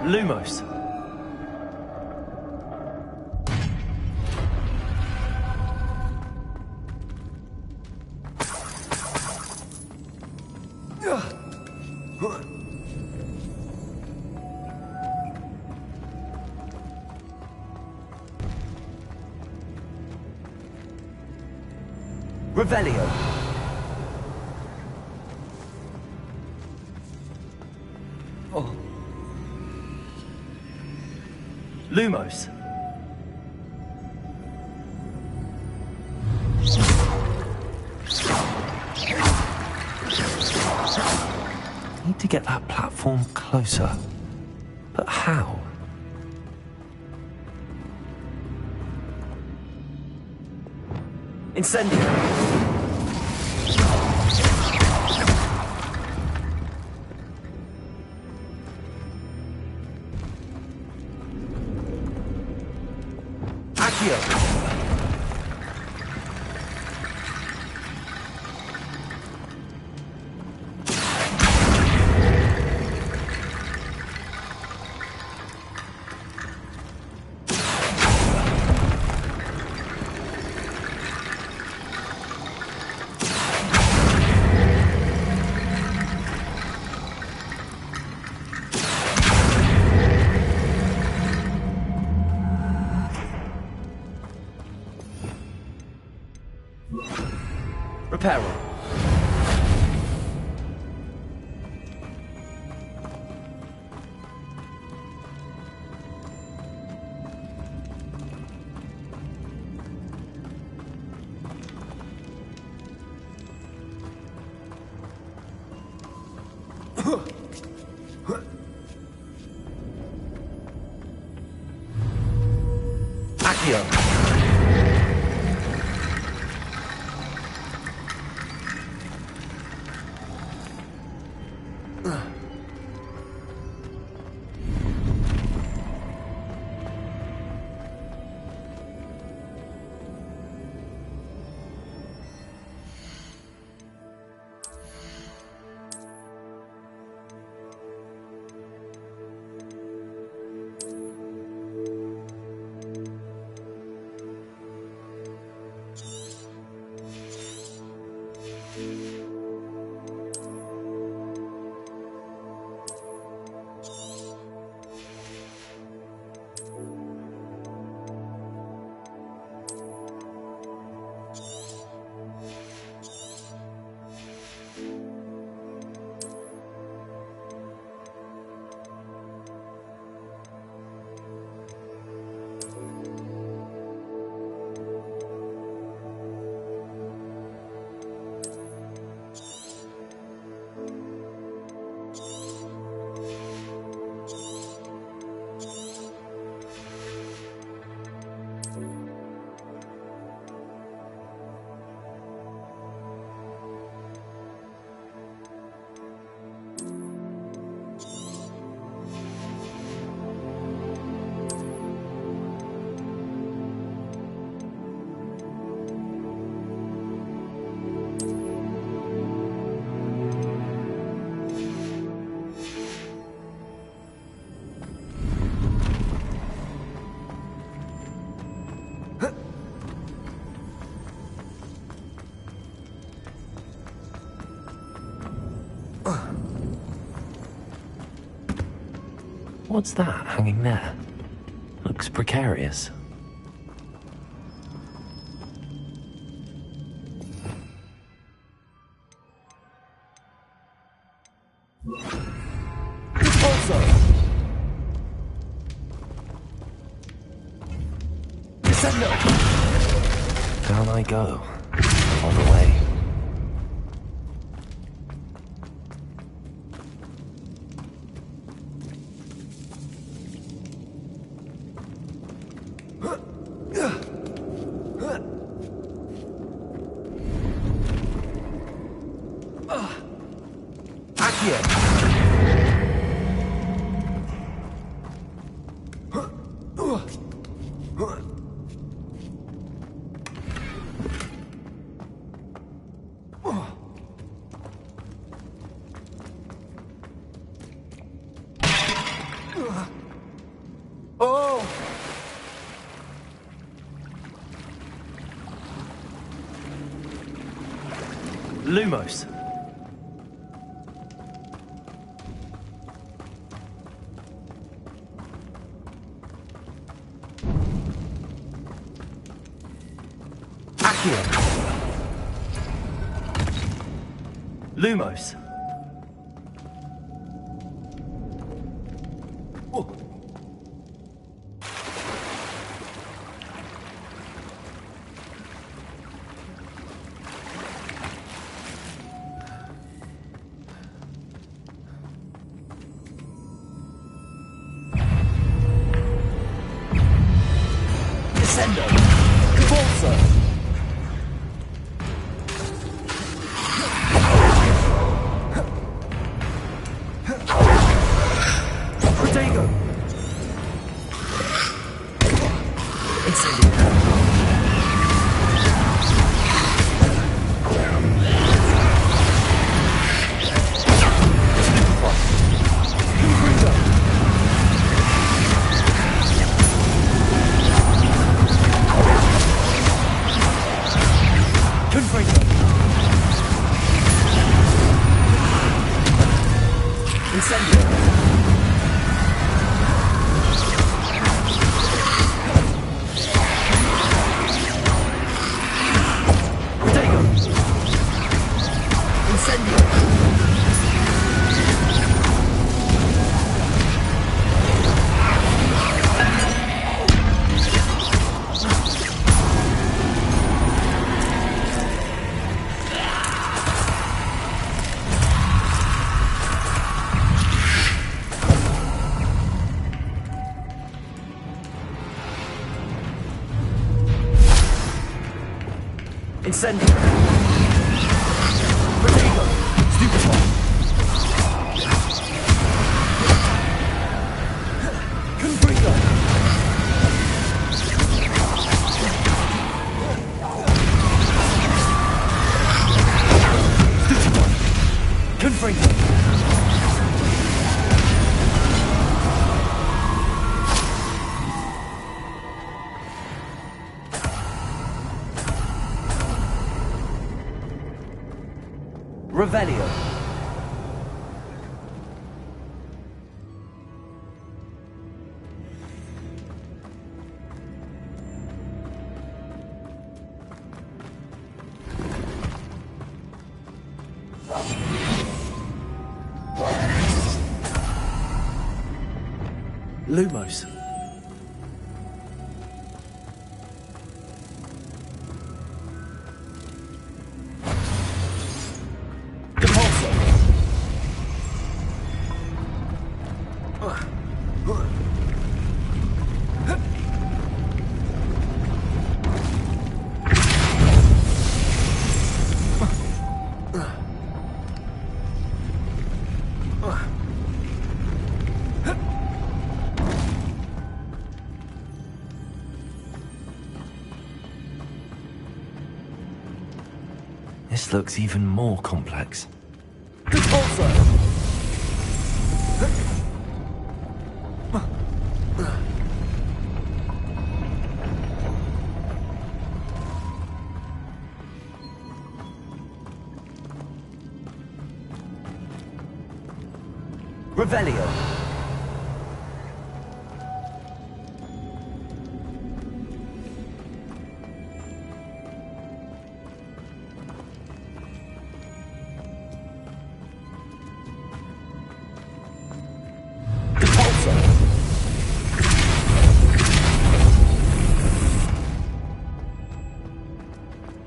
Lumos. Revelio. Oh. Lumos. Need to get that platform closer. But how? Incendio! Reparo. What's that hanging there? Looks precarious. Down I go. On the way. Lumos. Accio. Lumos. Incendio. Protego. Stupefy. Confringo. Stupefy. Confringo. Revelio. Lumos. This looks even more complex. Revelio.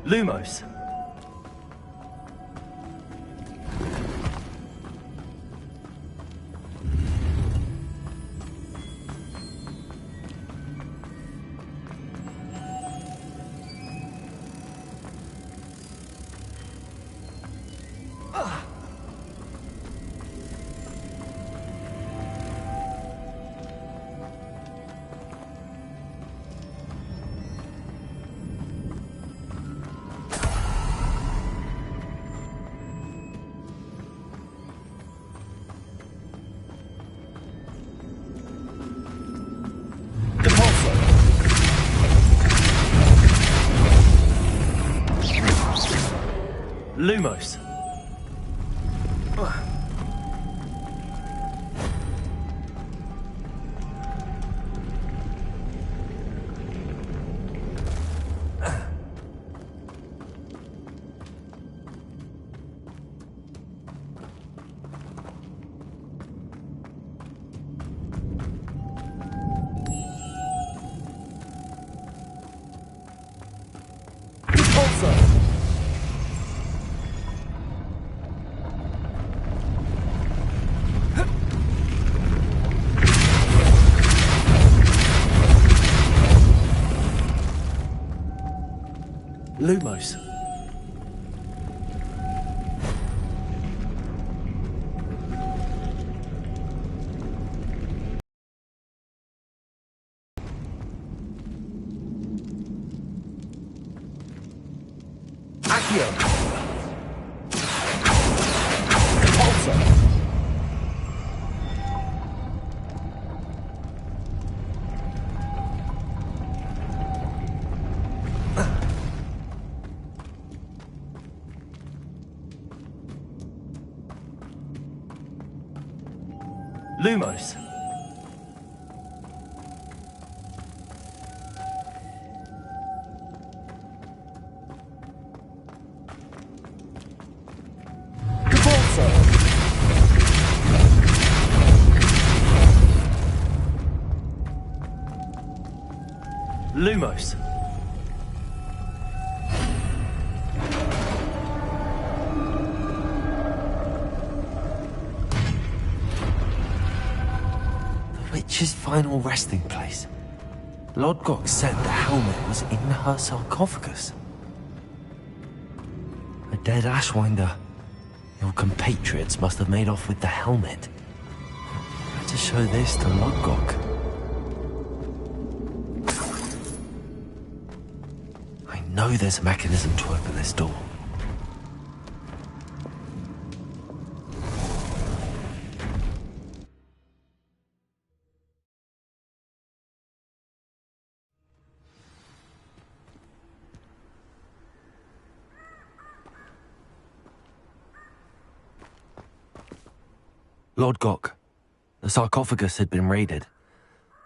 Lumos. Lumos. Lumos. Accio. Repulsor. Lumos. Lumos. The witch's final resting place. Lodgok said the helmet was in her sarcophagus. dead Ashwinder. Your compatriots must have made off with the helmet. Better show this to Lodgok. I know there's a mechanism to open this door. Lodgok, the sarcophagus had been raided.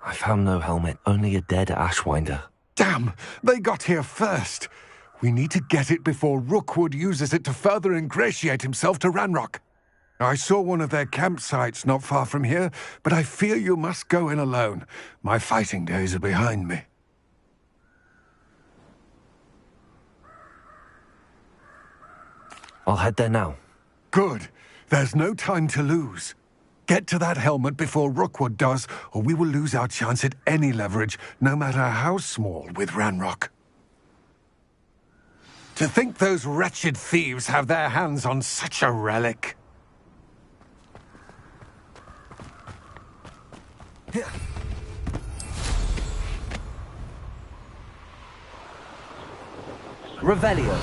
I found no helmet, only a dead Ashwinder. Damn! They got here first. We need to get it before Rookwood uses it to further ingratiate himself to Ranrock. I saw one of their campsites not far from here, but I fear you must go in alone. My fighting days are behind me. I'll head there now. Good. There's no time to lose. Get to that helmet before Rookwood does, or we will lose our chance at any leverage, no matter how small, with Ranrock. To think those wretched thieves have their hands on such a relic. Revelio.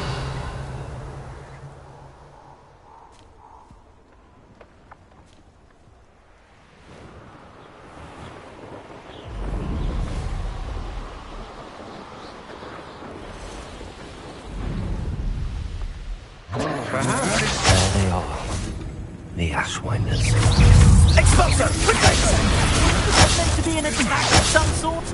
There they are. The Ashwinders. Expulso! Quickly! Is that meant to be an attack of some sort?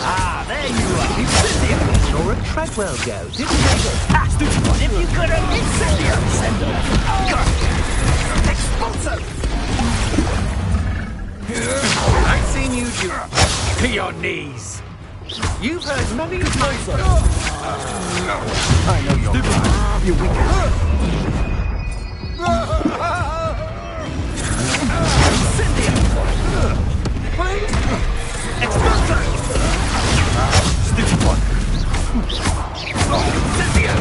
Ah, there you are. Incendio! You're a Treadwell go. Didn't they go past it? If you could have Incendio! Sendo! Expulso! I've seen you do. To your knees. You've heard many times. I know you're right. You're weak. Expulso! Stupid one. Incendio!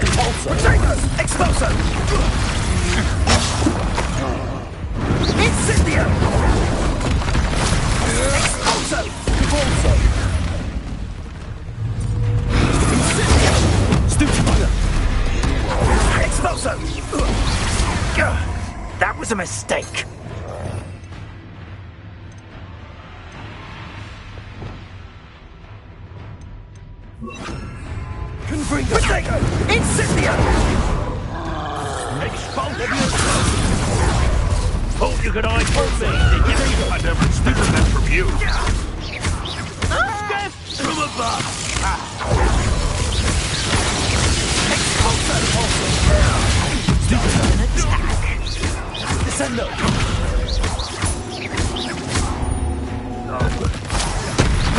Expulso! Expulso! Incendio! Expulso! Expulso! Incendio! Stupid one! Expulso! That was a mistake. Confringo! Incendio! Expulso! Hope you could hide from me, did you? I never expected that from you. Death from above! Expulso! Do an attack! Descendo!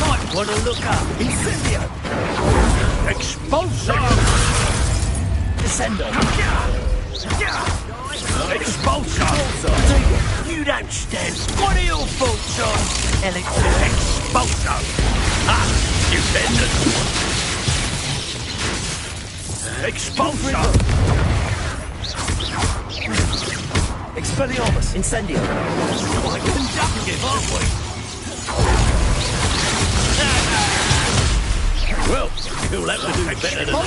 Might want to look up. Incendio! Expulso! Descendo! Expulso! You don't stand. What are your faults on? Electric Expulso! Ah, you bended! Expulso! Expelliarmus! Incendio! Quite conductive, aren't we? Well, you'll have to do better than that.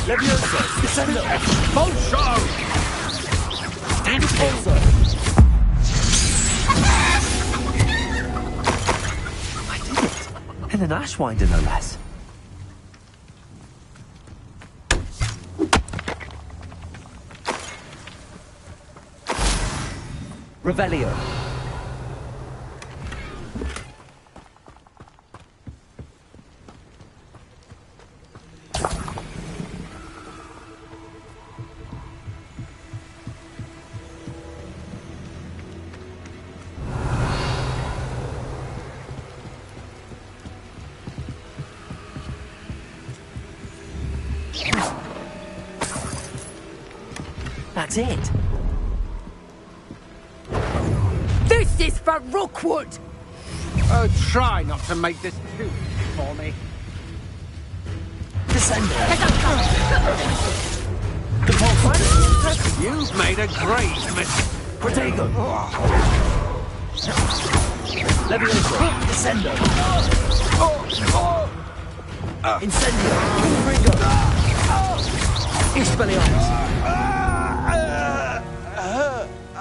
Levioso! Descendo! Expulso! Stand Expulso! I did it. And an Ashwinder, no less. Revelio. That's it. This is for Rookwood! Oh, try not to make this too easy for me. You've made a great mistake. Protego. Levioso. Descendo. Incendio. Ringo. Expelliarmus.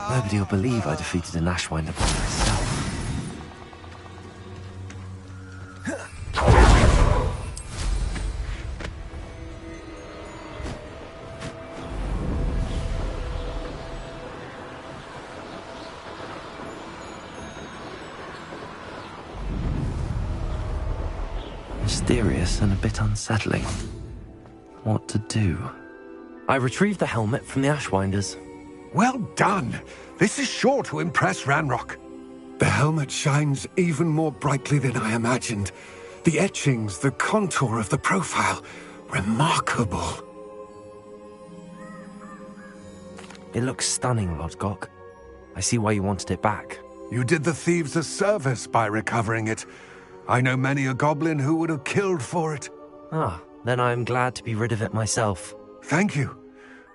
Nobody will believe I defeated an Ashwinder by myself. Mysterious and a bit unsettling. What to do? I retrieved the helmet from the Ashwinders. Well done! This is sure to impress Ranrock. The helmet shines even more brightly than I imagined. The etchings, the contour of the profile, remarkable. It looks stunning, Lodgok. I see why you wanted it back. You did the thieves a service by recovering it. I know many a goblin who would have killed for it. Ah, then I am glad to be rid of it myself. Thank you.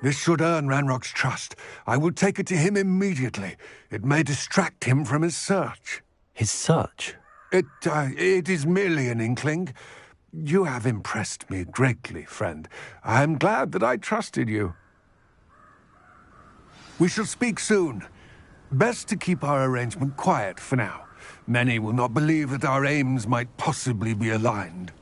This should earn Ranrock's trust. I will take it to him immediately. It may distract him from his search. His search? It is merely an inkling. You have impressed me greatly, friend. I am glad that I trusted you. We shall speak soon. Best to keep our arrangement quiet for now. Many will not believe that our aims might possibly be aligned.